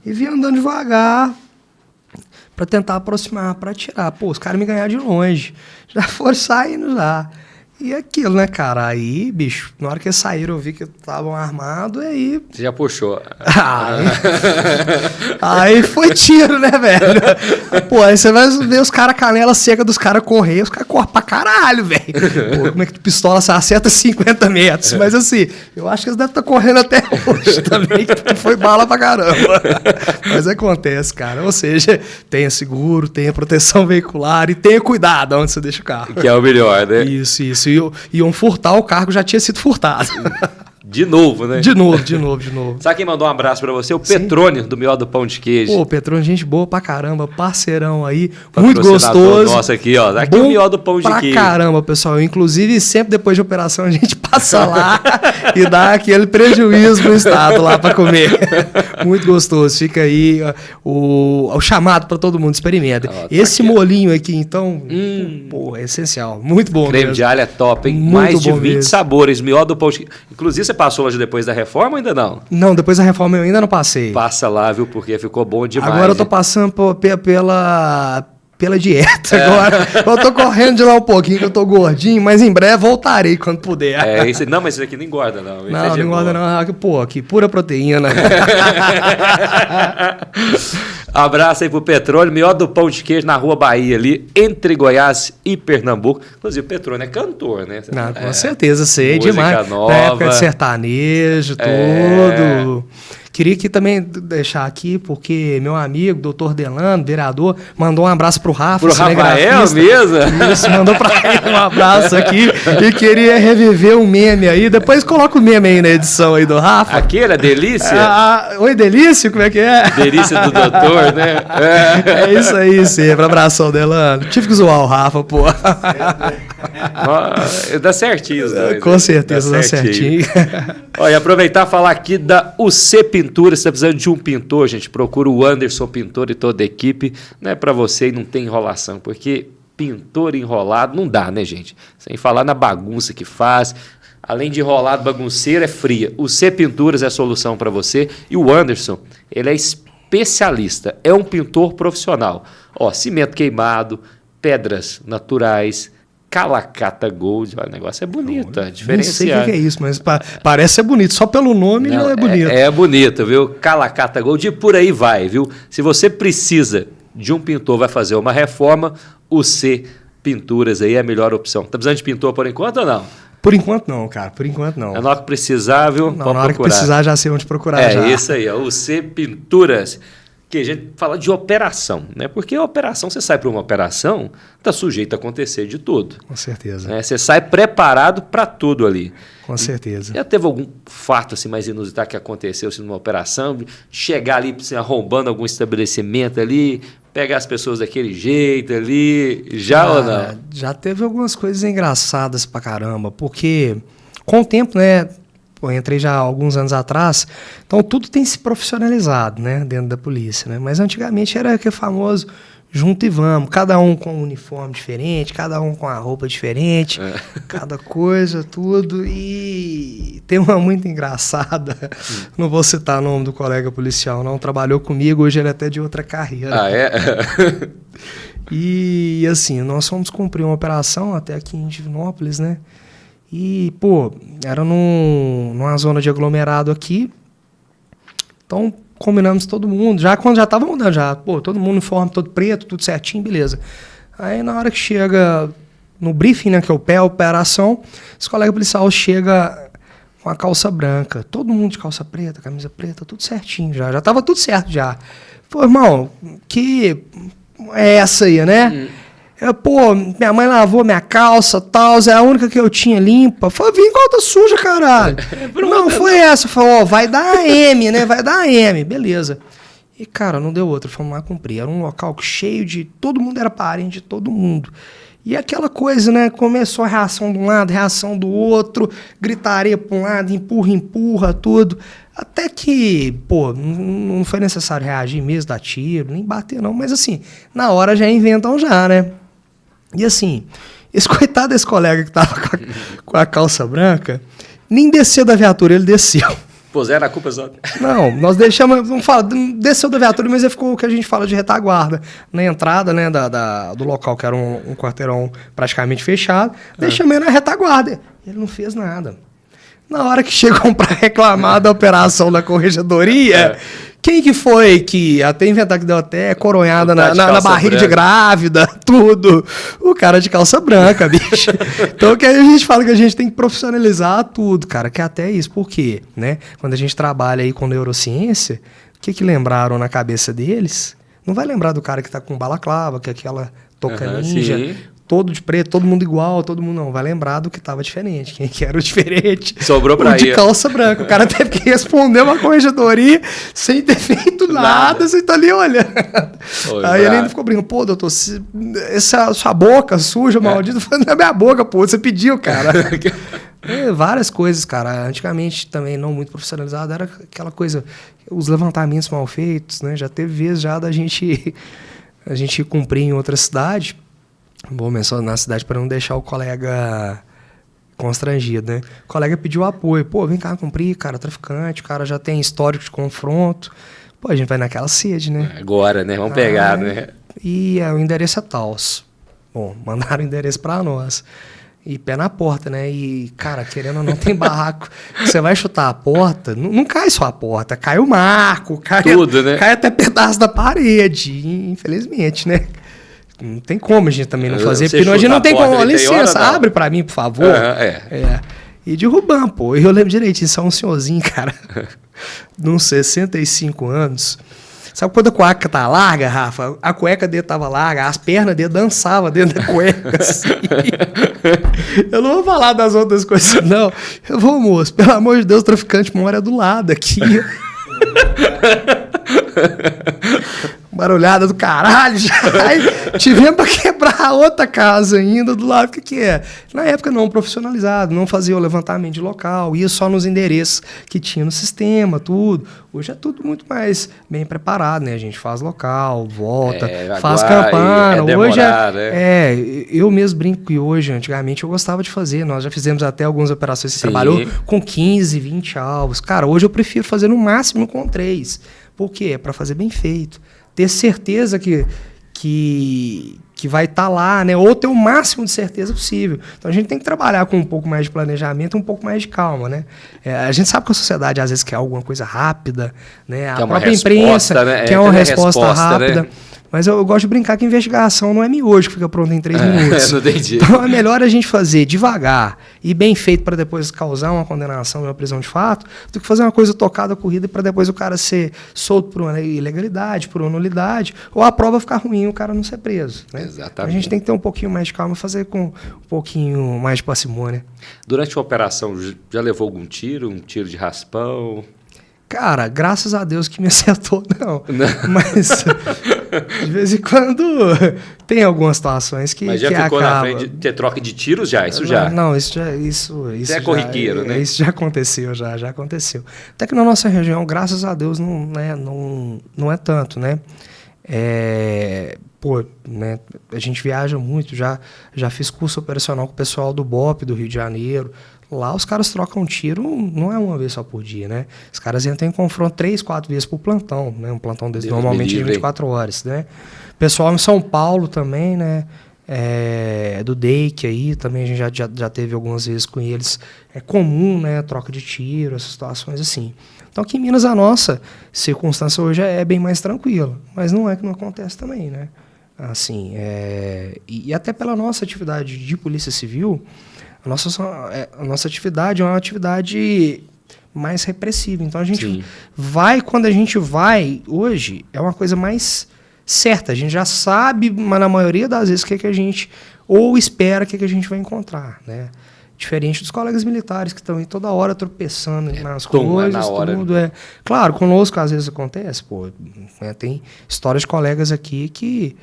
e vim andando devagar. pra tentar aproximar, pra atirar. Pô, os caras me ganharam de longe. Já foram saindo já. E aquilo, né, cara? Aí, bicho, na hora que eles saíram, eu vi que estavam armados, e aí... Você já puxou. Aí foi tiro, né, velho? Pô, aí você vai ver os caras, canela seca dos caras correr, os caras correm pra caralho, velho. Pô, como é que tu pistola você acerta 50 metros? Mas assim, eu acho que eles devem estar correndo até hoje também, porque foi bala pra caramba. Mas acontece, cara. Ou seja, tenha seguro, tenha proteção veicular e tenha cuidado onde você deixa o carro. Que é o melhor, né? Isso. Iam furtar, o carro já tinha sido furtado. De novo, né? De novo. Sabe quem mandou um abraço pra você? O Petrônio, do Mió do Pão de Queijo. Pô, Petrônio, gente boa pra caramba, parceirão aí, muito gostoso. Nossa, aqui, ó. Aqui é o Mió do Pão de Queijo. Pra caramba, pessoal. Inclusive, sempre depois de operação, a gente passa lá e dá aquele prejuízo pro estado lá pra comer. Muito gostoso. Fica aí o chamado pra todo mundo, experimenta. Esse molinho aqui, então, pô, é essencial. Muito bom creme mesmo. de alho é top, hein? Muito mais de bom 20 mesmo. sabores. Mió do Pão de Queijo. Inclusive, você passou hoje depois da reforma ou ainda não? Não, depois da reforma eu ainda não passei. Passa lá, viu? Porque ficou bom demais. Agora eu tô passando pela dieta agora. Eu tô correndo de lá um pouquinho, que eu tô gordinho, mas em breve voltarei quando puder. Não, mas isso aqui não engorda, não. Não engorda não. Pô, aqui pura proteína. Abraço aí pro Petrônio, Mió do Pão de Queijo na Rua Bahia, ali, entre Goiás e Pernambuco. Inclusive, o Petrônio é cantor, né? Não, com certeza, sei música demais. nova. Na época de sertanejo, tudo. Queria que também deixar aqui, porque meu amigo, doutor Delano, vereador, mandou um abraço pro Rafa. Pro Rafael mesmo? Isso, mandou pra ele um abraço aqui e queria reviver um meme aí. Depois coloca o meme aí na edição aí do Rafa. Aquele, a Delícia? Oi, Delícia, como é que é? Delícia do doutor, né? É isso aí, sempre. Abração, Delano. Tive que zoar o Rafa, pô. Dá certinho os dois. Com certeza, dá certinho. Olha, aproveitar e falar aqui da UC Pintura. Se você está precisando de um pintor, gente, procura o Anderson Pintor e toda a equipe. Não é para você e não tem enrolação, porque pintor enrolado não dá, né, gente? Sem falar na bagunça que faz. Além de enrolado, bagunceiro, é fria. O C Pinturas é a solução para você. E o Anderson, ele é especialista, é um pintor profissional. Ó, cimento queimado, pedras naturais, Calacata Gold, o negócio é bonito, é diferenciado. Não sei o que é isso, mas parece ser bonito. Só pelo nome já é bonito. É bonito, viu? Calacata Gold e por aí vai, viu? Se você precisa de um pintor, vai fazer uma reforma, o C Pinturas aí é a melhor opção. Tá precisando de pintor por enquanto ou não? Por enquanto não, cara. Por enquanto não. Na hora que precisar, viu? Na hora que precisar, já sei onde procurar. É isso aí, ó, o C Pinturas. Que a gente fala de operação, né? Porque a operação, você sai para uma operação, está sujeito a acontecer de tudo. Com certeza. Né? Você sai preparado para tudo ali. Com certeza. Já teve algum fato assim, mais inusitado que aconteceu assim, numa operação? Chegar ali assim, arrombando algum estabelecimento ali, pegar as pessoas daquele jeito ali, ou não? Já teve algumas coisas engraçadas pra caramba, porque com o tempo, né? Eu entrei já há alguns anos atrás, então tudo tem se profissionalizado, né, dentro da polícia, né? Mas antigamente era aquele famoso junto e vamos, cada um com um uniforme diferente, cada um com a roupa diferente, cada coisa, tudo. E tem uma muito engraçada, não vou citar o nome do colega policial, não, trabalhou comigo, hoje ele é até de outra carreira. Ah, é? E assim, nós fomos cumprir uma operação até aqui em Divinópolis, né? E, pô, era numa zona de aglomerado aqui. Então, combinamos todo mundo. Já quando já tava mudando, já, pô, todo mundo uniforme, todo preto, tudo certinho, beleza. Aí, na hora que chega no briefing, né, que é o pé, a operação, esse colega policial chega com a calça branca. Todo mundo de calça preta, camisa preta, tudo certinho já. Já tava tudo certo já. Pô, irmão, que é essa aí, né? Pô, minha mãe lavou minha calça, tal, é a única que eu tinha limpa. Falei, vim com outra suja, caralho. Não, foi essa. Falei, ó, vai dar AM, né? Vai dar AM. Beleza. E, cara, não deu outra. Fomos lá cumprir. Era um local cheio de... Todo mundo era parente de todo mundo. E aquela coisa, né? Começou a reação de um lado, reação do outro, gritaria para um lado, empurra, tudo. Até que, pô, não foi necessário reagir mesmo, dar tiro, nem bater não. Mas, assim, na hora já inventam já, né? E assim, esse coitado desse colega que tava com a calça branca, nem desceu da viatura, ele desceu. Puseram a culpa só. Não, nós deixamos, vamos falar, desceu da viatura, mas ele ficou o que a gente fala de retaguarda. Na entrada, né, do local, que era um quarteirão praticamente fechado, deixamos ele na retaguarda. Ele não fez nada. Na hora que chegam para reclamar da operação da corregedoria, quem que foi que até inventar que deu até coronhada na barriga de grávida, tudo? O cara de calça branca, bicho. Então que a gente fala que a gente tem que profissionalizar tudo, cara, que é até isso. Por quê? Né? Quando a gente trabalha aí com neurociência, o que lembraram na cabeça deles? Não vai lembrar do cara que tá com balaclava, que é aquela touca ninja, sim, todo de preto, todo mundo igual, todo mundo não. Vai lembrar do que tava diferente. Quem que era o diferente? Sobrou pra de calça branca. O cara teve que responder uma corregedoria sem ter feito nada, sem estar ali olhando. Aí ele ainda ficou brincando. Pô, doutor, essa sua boca suja, maldita, foi na minha boca, pô. Você pediu, cara. Várias coisas, cara. Antigamente também não muito profissionalizado. Era aquela coisa, os levantamentos mal feitos, né? Já teve vezes já da gente cumprir em outra cidade. Vou mencionar na cidade para não deixar o colega constrangido, né? O colega pediu apoio. Pô, vem cá cumprir, cara, traficante, o cara já tem histórico de confronto. Pô, a gente vai naquela sede, né? Agora, né? Vamos pegar, né? E o endereço é Taos. Bom, mandaram o endereço para nós. E pé na porta, né? E, cara, querendo ou não, tem barraco. Você vai chutar a porta, não cai só a porta, cai o marco, cai tudo, né? Cai até pedaço da parede, infelizmente, né? Não tem como a gente também não fazer, porque a gente não tem como. Licença, abre pra mim, por favor. E derrubando, pô. Eu lembro direitinho, só um senhorzinho, cara, de uns 65 anos. Sabe quando a cueca tá larga, Rafa? A cueca dele tava larga, as pernas dele dançavam dentro da cueca, assim. Eu não vou falar das outras coisas, não. Eu vou, moço, pelo amor de Deus, o traficante mora do lado aqui. Barulhada do caralho, já. Aí tivemos pra quebrar a outra casa ainda do lado. O que é? Na época não profissionalizado, não fazia o levantamento de local, ia só nos endereços que tinha no sistema, tudo. Hoje é tudo muito mais bem preparado, né? A gente faz local, volta, faz campana. Hoje eu mesmo brinco que hoje, antigamente eu gostava de fazer. Nós já fizemos até algumas operações que trabalhou com 15, 20 alvos. Cara, hoje eu prefiro fazer no máximo com 3. Por quê? É para fazer bem feito. Ter certeza que vai estar lá, né? Ou ter o máximo de certeza possível. Então a gente tem que trabalhar com um pouco mais de planejamento, um pouco mais de calma, né? A gente sabe que a sociedade às vezes quer alguma coisa rápida, né? A própria imprensa, né? Quer uma resposta rápida. Né? Mas eu gosto de brincar que investigação não é miojo que fica pronto em 3 minutos. Não entendi. Então é melhor a gente fazer devagar e bem feito para depois causar uma condenação e uma prisão de fato, do que fazer uma coisa tocada, corrida, para depois o cara ser solto por uma ilegalidade, por uma nulidade, ou a prova ficar ruim e o cara não ser preso. Né? Exatamente. Então a gente tem que ter um pouquinho mais de calma e fazer com um pouquinho mais de parcimônia. Durante a operação, já levou algum tiro? Um tiro de raspão? Cara, graças a Deus que me acertou, não. Mas de vez em quando tem algumas situações que mas já ficou na frente de ter troca de tiros já? Isso já? Não, isso é corriqueiro, né? Isso já aconteceu, já aconteceu. Até que na nossa região, graças a Deus, não é tanto, né? Né? A gente viaja muito, já fiz curso operacional com o pessoal do BOP do Rio de Janeiro. Lá os caras trocam tiro, não é uma vez só por dia, né? Os caras entram em confronto 3, 4 vezes por plantão, né? Um plantão desse normalmente de 24 horas, né? Pessoal em São Paulo também, né? Do DEIC aí, também a gente já teve algumas vezes com eles. É comum, né? Troca de tiro, essas situações assim. Então aqui em Minas a nossa circunstância hoje é bem mais tranquila, mas não é que não acontece também, né? Assim, e até pela nossa atividade de polícia civil, a nossa atividade é uma atividade mais repressiva. Então a gente vai, quando a gente vai hoje, é uma coisa mais certa. A gente já sabe, mas na maioria das vezes, o que a gente ou espera que a gente vai encontrar, né? Diferente dos colegas militares que estão aí toda hora tropeçando nas coisas, na hora. Tudo. Claro, conosco às vezes acontece, tem histórias de colegas aqui que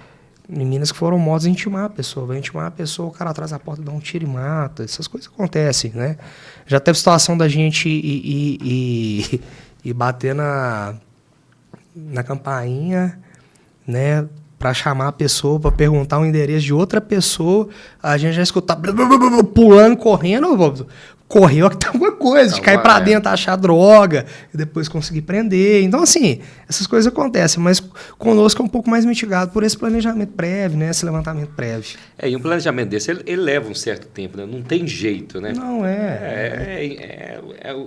meninas que foram mortas intimar a pessoa. Vai intimar a pessoa, o cara atrás da porta dá um tiro e mata. Essas coisas acontecem, né? Já teve situação da gente ir bater na campainha, né? Pra chamar a pessoa, pra perguntar o endereço de outra pessoa. A gente já escutava pulando, correndo. Correu que tem alguma coisa, de cair pra dentro, achar droga, e depois conseguir prender. Então, assim, essas coisas acontecem, mas conosco é um pouco mais mitigado por esse planejamento prévio, né? Esse levantamento prévio. E um planejamento desse, ele leva um certo tempo, né? Não tem jeito, né? Não,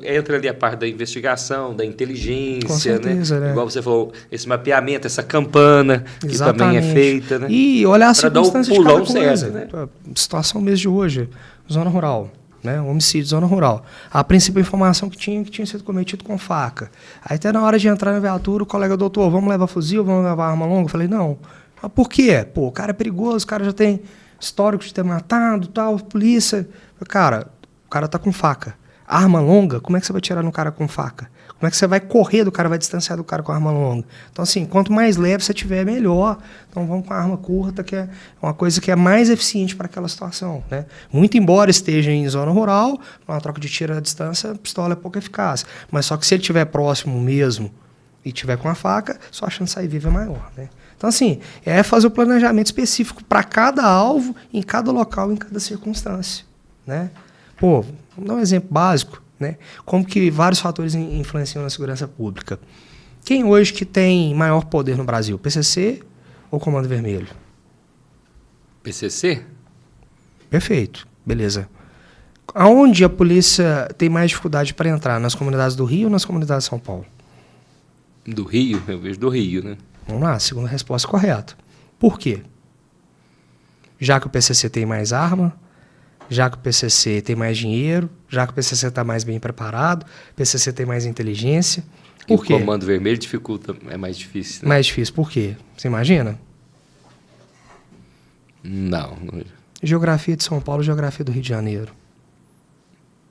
Entra ali a parte da investigação, da inteligência, com certeza, né? Igual você falou, esse mapeamento, essa campana, que também é feita, né? E olhar a circunstância de cada coisa. Certo, né? Situação mesmo de hoje, zona rural, né? Homicídio, zona rural. A princípio, a informação que tinha sido cometido com faca. Aí até na hora de entrar na viatura, o colega, doutor, vamos levar fuzil, vamos levar arma longa? Eu falei, não. Mas por quê? Pô, o cara é perigoso, o cara já tem histórico de ter matado, tal, polícia. Cara, o cara tá com faca. Arma longa, como é que você vai tirar no cara com faca? Como é que você vai correr do cara, vai distanciar do cara com arma longa? Então, assim, quanto mais leve você tiver, melhor. Então, vamos com a arma curta, que é uma coisa que é mais eficiente para aquela situação, né? Muito embora esteja em zona rural, uma troca de tiro à distância, a pistola é pouco eficaz. Mas só que se ele estiver próximo mesmo e tiver com a faca, sua chance de sair vivo é maior, né? Então, assim, é fazer o planejamento específico para cada alvo, em cada local, em cada circunstância, né? Pô, vamos dar um exemplo básico, né? Como que vários fatores influenciam na segurança pública. Quem hoje que tem maior poder no Brasil? PCC ou Comando Vermelho? PCC? Perfeito, beleza. Aonde a polícia tem mais dificuldade para entrar? Nas comunidades do Rio ou nas comunidades de São Paulo? Do Rio? Eu vejo do Rio, né? Vamos lá, segunda resposta correta. Por quê? Já que o PCC tem mais arma, já que o PCC tem mais dinheiro, já que o PCC está mais bem preparado, o PCC tem mais inteligência. Por quê? O Comando Vermelho dificulta, é mais difícil. Né? Mais difícil, por quê? Você imagina? Não. Geografia de São Paulo, geografia do Rio de Janeiro.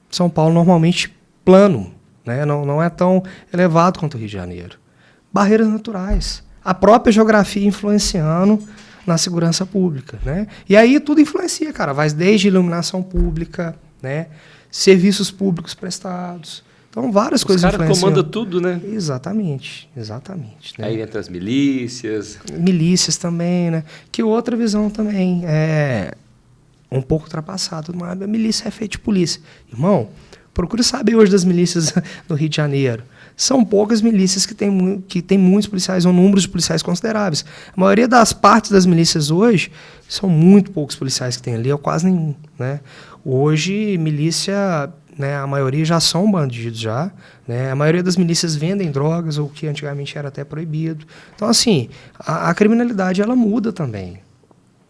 São Paulo normalmente plano, né? Não é tão elevado quanto o Rio de Janeiro. Barreiras naturais. A própria geografia influenciando na segurança pública, né? E aí tudo influencia, cara. Vai desde iluminação pública, né? Serviços públicos prestados. Então, várias coisas influenciam. Os caras comandam tudo, né? Exatamente. Né? Aí entra as milícias. Milícias também, né? Que outra visão também é um pouco ultrapassada. A milícia é feita de polícia. Irmão, procure saber hoje das milícias do Rio de Janeiro. São poucas milícias que tem muitos policiais, ou números de policiais consideráveis. A maioria das partes das milícias hoje são muito poucos policiais que tem ali, ou quase nenhum, né? Hoje, milícia, né, a maioria já são bandidos já, né? A maioria das milícias vendem drogas, o que antigamente era até proibido. Então, assim, a criminalidade, ela muda também.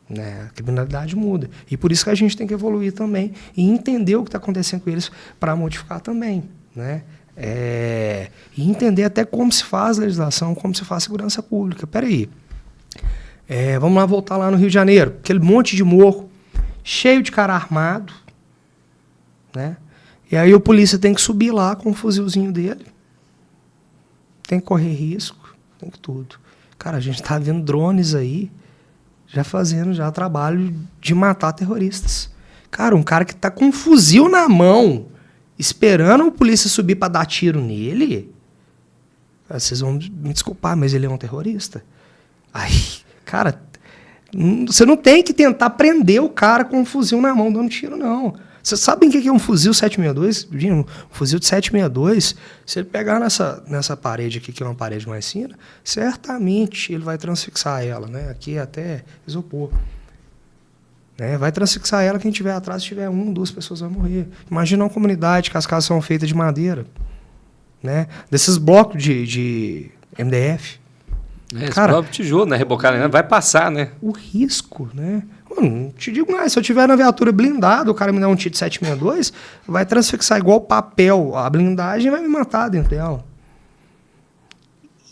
Né? A criminalidade muda. E por isso que a gente tem que evoluir também e entender o que está acontecendo com eles para modificar também, né? E entender até como se faz legislação, como se faz segurança pública. Peraí, vamos lá voltar lá no Rio de Janeiro, aquele monte de morro, cheio de cara armado, né? E aí o polícia tem que subir lá com o fuzilzinho dele, tem que correr risco, tem que tudo. Cara, a gente tá vendo drones aí, já fazendo trabalho de matar terroristas. Cara, um cara que tá com um fuzil na mão, esperando o polícia subir para dar tiro nele, vocês vão me desculpar, mas ele é um terrorista. Aí, cara, você não tem que tentar prender o cara com um fuzil na mão dando tiro, não. Vocês sabem o que é um fuzil 762? Um fuzil de 762, se ele pegar nessa parede aqui, que é uma parede mais fina, certamente ele vai transfixar ela, né? Aqui é até isopor. Né? Vai transfixar ela, quem estiver atrás, se tiver 1, 2 pessoas vão morrer. Imagina uma comunidade que as casas são feitas de madeira, né? Desses blocos de MDF. Esse próprio tijolo, né? Rebocado, né? Vai passar, né? O risco, né? Mano, te digo mais, se eu tiver na viatura blindada, o cara me dá um tiro de 762, vai transfixar igual papel a blindagem e vai me matar dentro dela.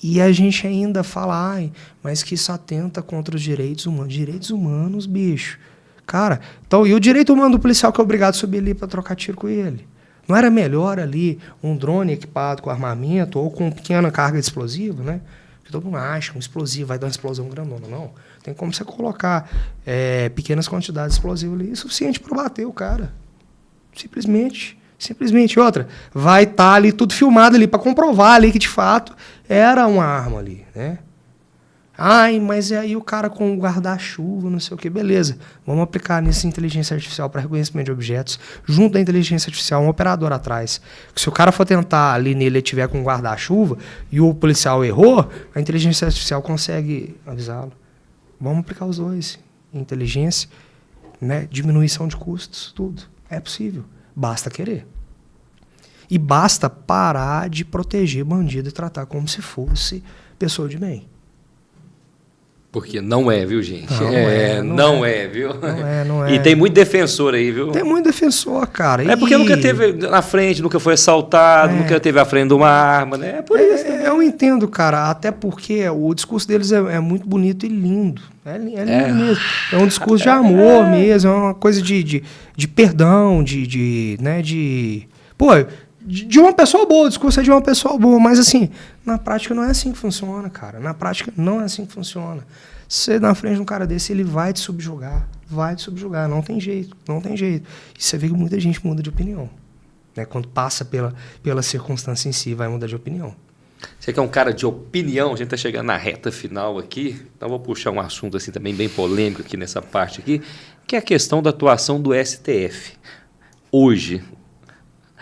E a gente ainda fala, mas que isso atenta contra os direitos humanos. Direitos humanos, bicho. Cara, então, e o direito humano do policial que é obrigado a subir ali para trocar tiro com ele? Não era melhor ali um drone equipado com armamento ou com pequena carga de explosivo, né? Porque todo mundo acha um explosivo, vai dar uma explosão grandona. Não. Tem como você colocar pequenas quantidades de explosivo ali, suficiente para bater o cara. Simplesmente. Outra, vai estar ali tudo filmado ali para comprovar ali que de fato era uma arma ali, né? Ai, mas e aí o cara com o guarda-chuva, não sei o que, beleza. Vamos aplicar nisso inteligência artificial para reconhecimento de objetos, junto da inteligência artificial, um operador atrás. Que se o cara for tentar ali nele, ele tiver com um guarda-chuva e o policial errou, a inteligência artificial consegue avisá-lo. Vamos aplicar os dois. Inteligência, né? Diminuição de custos, tudo. É possível. Basta querer. E basta parar de proteger bandido e tratar como se fosse pessoa de bem. Porque não é, viu, gente? Não é, viu? Não é. E tem muito defensor aí, viu? Tem muito defensor, cara. É porque nunca teve na frente, nunca foi assaltado, nunca teve à frente de uma arma, né? É por isso. Eu entendo, cara, até porque o discurso deles é muito bonito e lindo. É lindo mesmo. É um discurso de amor mesmo, é uma coisa de perdão, Pô, de uma pessoa boa, o discurso é de uma pessoa boa, mas assim, na prática não é assim que funciona, cara. Na prática não é assim que funciona. Você na frente de um cara desse, ele vai te subjugar, não tem jeito. E você vê que muita gente muda de opinião, né? Quando passa pela circunstância em si, vai mudar de opinião. Você que é um cara de opinião, a gente está chegando na reta final aqui, então vou puxar um assunto assim também bem polêmico aqui nessa parte aqui, que é a questão da atuação do STF. Hoje,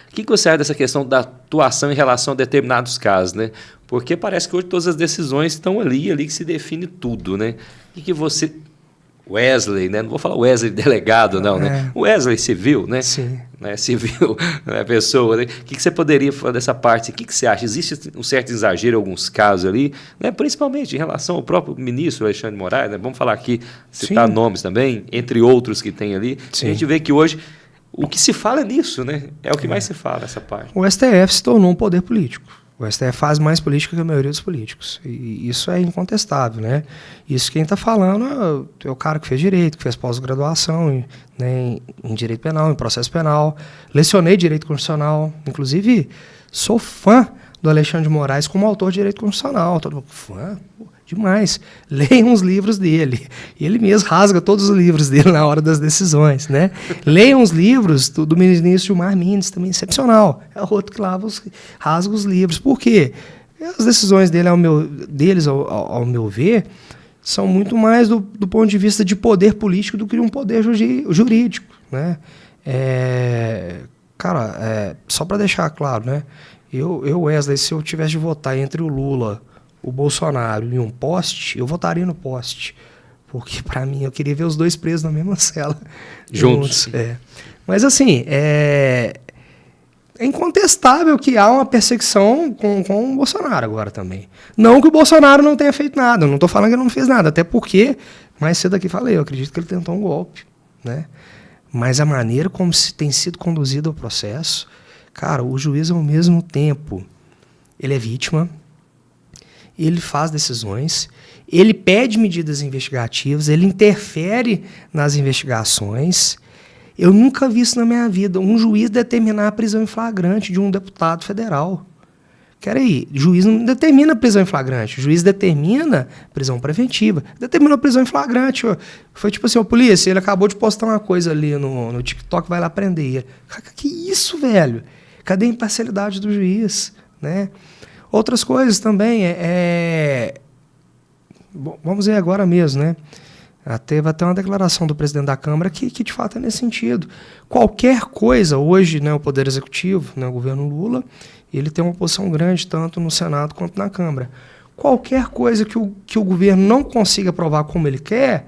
o que você acha dessa questão da atuação em relação a determinados casos, né? Porque parece que hoje todas as decisões estão ali que se define tudo, né? O que você... Wesley, né? Não vou falar Wesley delegado, não, né? Wesley civil, né? Sim. Né? Civil, né? Pessoa, né? O que você poderia falar dessa parte? O que você acha? Existe um certo exagero em alguns casos ali, né? Principalmente em relação ao próprio ministro Alexandre de Moraes, né? Vamos falar aqui, citar nomes também, entre outros que tem ali. Sim. A gente vê que hoje o que se fala é nisso, né? É o que mais se fala, essa parte. O STF se tornou um poder político. O STF faz mais política que a maioria dos políticos. E isso é incontestável, né? Isso quem está falando é o cara que fez direito, que fez pós-graduação, né, em direito penal, em processo penal. Lecionei direito constitucional. Inclusive, sou fã do Alexandre de Moraes como autor de direito constitucional. Todo mundo, fã? Demais. Leiam os livros dele. Ele mesmo rasga todos os livros dele na hora das decisões, né? Leiam os livros do ministro Gilmar Mendes, também excepcional. É o outro que rasga os livros. Por quê? As decisões dele, ao meu ver, são muito mais do ponto de vista de poder político do que de um poder jurídico, né? Só para deixar claro, né? Wesley, se eu tivesse de votar entre o Lula, o Bolsonaro e um poste, eu votaria no poste. Porque, para mim, eu queria ver os dois presos na mesma cela. Juntos. Mas, assim, é incontestável que há uma perseguição com o Bolsonaro agora também. Não que o Bolsonaro não tenha feito nada. Eu não estou falando que ele não fez nada. Até porque, mais cedo aqui falei, eu acredito que ele tentou um golpe, né? Mas a maneira como tem sido conduzido o processo, cara, o juiz, ao mesmo tempo, ele é vítima, ele faz decisões, ele pede medidas investigativas, ele interfere nas investigações. Eu nunca vi isso na minha vida, um juiz determinar a prisão em flagrante de um deputado federal. Peraí, juiz não determina prisão em flagrante, o juiz determina prisão preventiva. Determinou prisão em flagrante. Foi tipo assim, polícia, ele acabou de postar uma coisa ali no TikTok, vai lá prender ele. Que isso, velho? Cadê a imparcialidade do juiz, né? Outras coisas também, Bom, vamos ver agora mesmo, né? Teve até uma declaração do presidente da Câmara que de fato é nesse sentido. Qualquer coisa, hoje, né, o Poder Executivo, né, o governo Lula, ele tem uma posição grande tanto no Senado quanto na Câmara. Qualquer coisa que o governo não consiga aprovar como ele quer,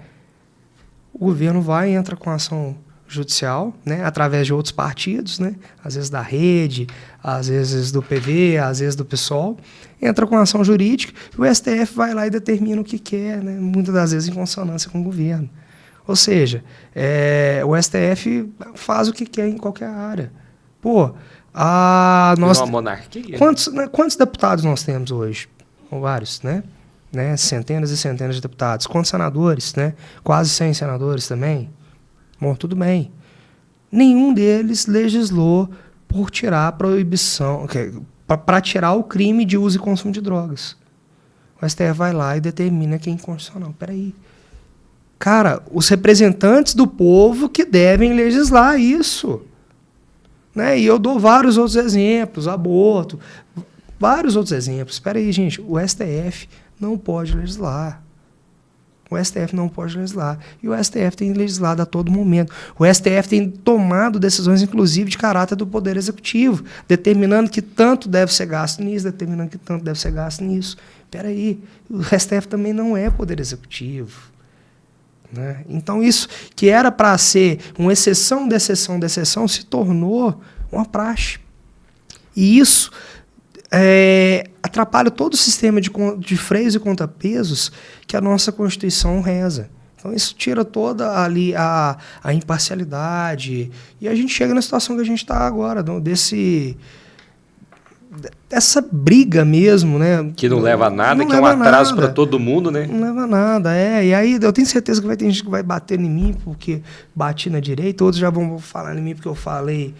o governo vai e entra com ação judicial, né, através de outros partidos, né, às vezes da Rede, às vezes do PV, às vezes do PSOL, entra com ação jurídica e o STF vai lá e determina o que quer, né, muitas das vezes em consonância com o governo. Ou seja, o STF faz o que quer em qualquer área. Pô, nós... uma monarquia. Quantos deputados nós temos hoje? Vários, né? Centenas e centenas de deputados. Quantos senadores, né? Quase 100 senadores também. Bom, tudo bem. Nenhum deles legislou por tirar a proibição, para tirar o crime de uso e consumo de drogas. O STF vai lá e determina que é inconstitucional. Peraí. Cara, os representantes do povo que devem legislar isso. Né? E eu dou vários outros exemplos, aborto, vários outros exemplos. Espera aí, gente, o STF não pode legislar. O STF não pode legislar. E o STF tem legislado a todo momento. O STF tem tomado decisões, inclusive, de caráter do Poder Executivo, determinando que tanto deve ser gasto nisso, determinando que tanto deve ser gasto nisso. Espera aí, o STF também não é Poder Executivo. Né? Então, isso que era para ser uma exceção da exceção da exceção se tornou uma praxe. E isso atrapalha todo o sistema de freios e contrapesos que a nossa Constituição reza. Então, isso tira toda ali a imparcialidade. E a gente chega na situação que a gente está agora, dessa briga mesmo, né? Que não leva a nada, que é um atraso para todo mundo, né? Não leva a nada, E aí eu tenho certeza que vai ter gente que vai bater em mim porque bati na direita, outros já vão falar em mim porque eu falei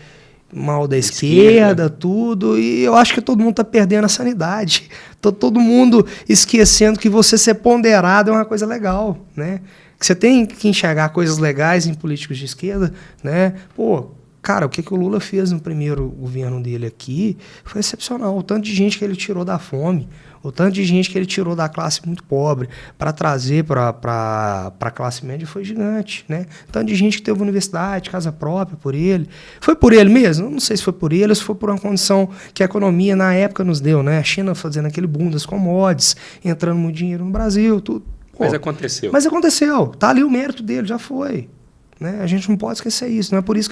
mal da esquerda, tudo. E eu acho que todo mundo está perdendo a sanidade. Todo mundo esquecendo que você ser ponderado é uma coisa legal, né? Que você tem que enxergar coisas legais em políticos de esquerda, né? Pô, cara, o que o Lula fez no primeiro governo dele aqui foi excepcional. O tanto de gente que ele tirou da fome, o tanto de gente que ele tirou da classe muito pobre para trazer para a classe média foi gigante, né? O tanto de gente que teve universidade, casa própria por ele. Foi por ele mesmo? Não sei se foi por ele ou se foi por uma condição que a economia na época nos deu, né? A China fazendo aquele boom das commodities, entrando muito dinheiro no Brasil, tudo. Pô, mas aconteceu. Mas aconteceu. Tá ali o mérito dele, já foi. Né? A gente não pode esquecer isso. Não é por isso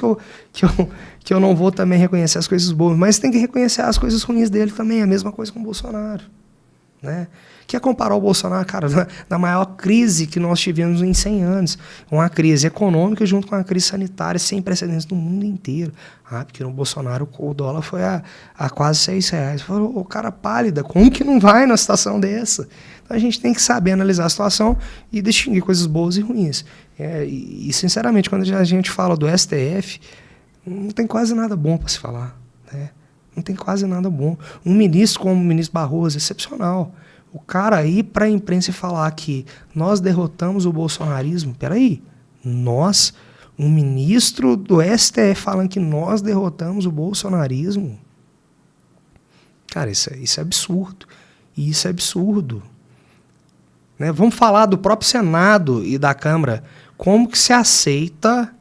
que eu não vou também reconhecer as coisas boas, mas tem que reconhecer as coisas ruins dele também. A mesma coisa com o Bolsonaro. Né? Quer comparar o Bolsonaro, cara, na maior crise que nós tivemos em 100 anos. Uma crise econômica junto com uma crise sanitária sem precedentes no mundo inteiro. Porque no Bolsonaro o dólar foi a quase R$6. Falou, o cara pálida, como que não vai numa situação dessa? Então a gente tem que saber analisar a situação e distinguir coisas boas e ruins. E sinceramente, quando a gente fala do STF, não tem quase nada bom para se falar. Né? Não tem quase nada bom. Um ministro como o ministro Barroso, excepcional. O cara ir para a imprensa e falar que nós derrotamos o bolsonarismo, peraí, um ministro do STF falando que nós derrotamos o bolsonarismo, cara, isso é absurdo. E isso é absurdo. Né? Vamos falar do próprio Senado e da Câmara. Como que se aceita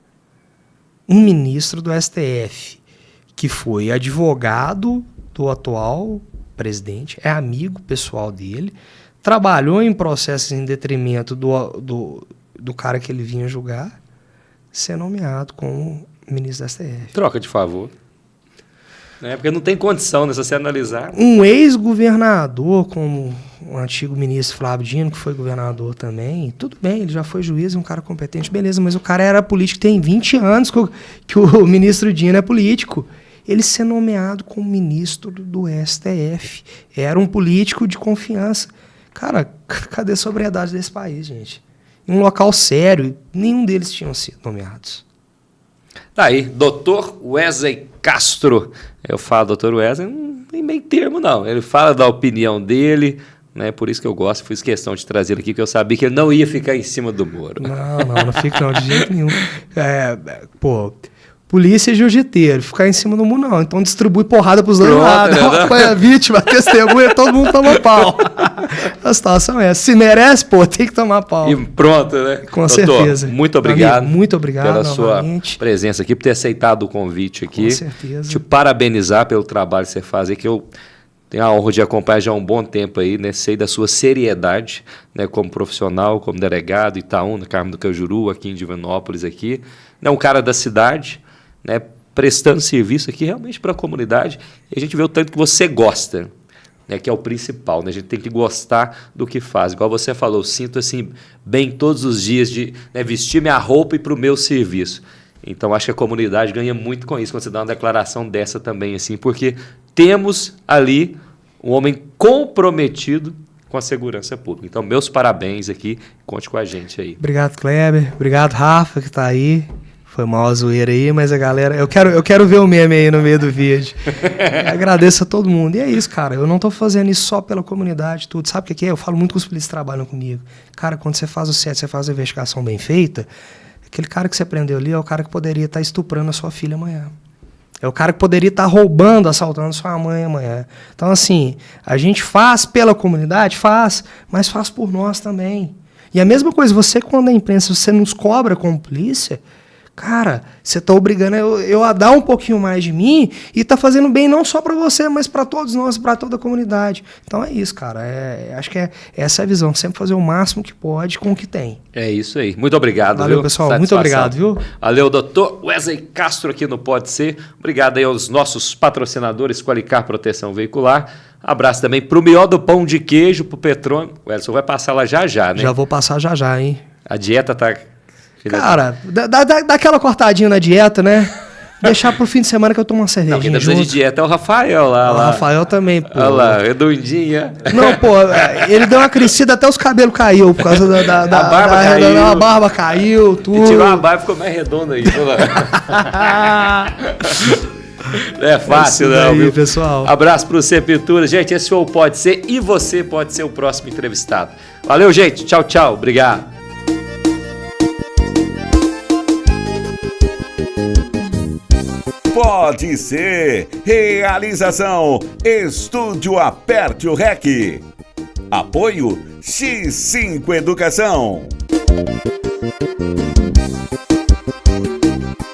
um ministro do STF que foi advogado do atual presidente, é amigo pessoal dele, trabalhou em processos em detrimento do cara que ele vinha julgar, ser nomeado como ministro do STF. Troca de favor. Porque não tem condição, né? Se você analisar. Um ex-governador, como o antigo ministro Flávio Dino, que foi governador também, tudo bem, ele já foi juiz, um cara competente, beleza, mas o cara era político, tem 20 anos que o ministro Dino é político. Ele ser nomeado como ministro do STF. Era um político de confiança. Cara, cadê a sobriedade desse país, gente? Em um local sério, nenhum deles tinham sido nomeados. Tá aí, Dr. Wesley Castro. Eu falo Dr. Wesley, não tem meio termo não. Ele fala da opinião dele, né? Por isso que eu gosto, fiz questão de trazer ele aqui, porque eu sabia que ele não ia ficar em cima do muro. Não fica não, de jeito nenhum. Polícia e jiu-jiteiro, ficar em cima do muro não. Então distribui porrada pros dois lados. Apanha a vítima, testemunha, todo mundo toma pau. A situação é essa. Se merece, tem que tomar pau. E pronto, né? Com certeza. Muito obrigado. Amigo, muito obrigado pela sua presença aqui, por ter aceitado o convite aqui. Com certeza. Te parabenizar pelo trabalho que você faz aí, que eu tenho a honra de acompanhar já há um bom tempo aí, né? Sei da sua seriedade, né? Como profissional, como delegado, Itaúna, Carmo do Cajuru, aqui em Divinópolis, aqui. Né? Um cara da cidade, né, prestando serviço aqui realmente para a comunidade, e a gente vê o tanto que você gosta, né, que é o principal, né, a gente tem que gostar do que faz, igual você falou, eu sinto assim, bem todos os dias de, né, vestir minha roupa e para o meu serviço. Então acho que a comunidade ganha muito com isso, quando você dá uma declaração dessa também, assim, porque temos ali um homem comprometido com a segurança pública. Então meus parabéns aqui, conte com a gente aí. Obrigado, Kleber, obrigado, Rafa, que está aí. Foi mal a zoeira aí, mas a galera... Eu quero ver o meme aí no meio do vídeo. Agradeço a todo mundo. E é isso, cara. Eu não tô fazendo isso só pela comunidade, tudo. Sabe o que é? Eu falo muito com os polícias que trabalham comigo. Cara, quando você faz o certo, você faz a investigação bem feita, aquele cara que você prendeu ali é o cara que poderia estar estuprando a sua filha amanhã. É o cara que poderia estar roubando, assaltando sua mãe amanhã. Então, assim, a gente faz pela comunidade? Faz, mas faz por nós também. E a mesma coisa, você quando a imprensa, você nos cobra como polícia, cara, você tá obrigando eu a dar um pouquinho mais de mim e tá fazendo bem não só para você, mas para todos nós, para toda a comunidade. Então é isso, cara. Acho que essa é a visão. Sempre fazer o máximo que pode com o que tem. É isso aí. Muito obrigado, Valeu, viu? pessoal. Satisfação. Muito obrigado, viu? Valeu, doutor Wesley Castro aqui no Pode Ser. Obrigado aí aos nossos patrocinadores, Qualicar Proteção Veicular. Abraço também pro Mió do Pão de Queijo, pro Petrônio. O Edson vai passar lá já, né? Já vou passar já, hein? A dieta tá... Cara, dá aquela cortadinha na dieta, né? Deixar pro fim de semana que eu tomo uma cervejinha. Não, quem tá precisando de dieta é o Rafael lá. O Rafael também, pô. Olha lá, redondinha. Não, pô, ele deu uma crescida, até os cabelos caiu por causa a barba caiu. A barba caiu, tudo. E tirou a barba e ficou mais redonda aí. Não é fácil, não, aí, viu? Pessoal. Abraço pro Sepultura. Gente, esse foi o Pode Ser e você pode ser o próximo entrevistado. Valeu, gente. Tchau, tchau. Obrigado. Pode Ser. Realização. Estúdio Aperte o REC. Apoio X5 Educação.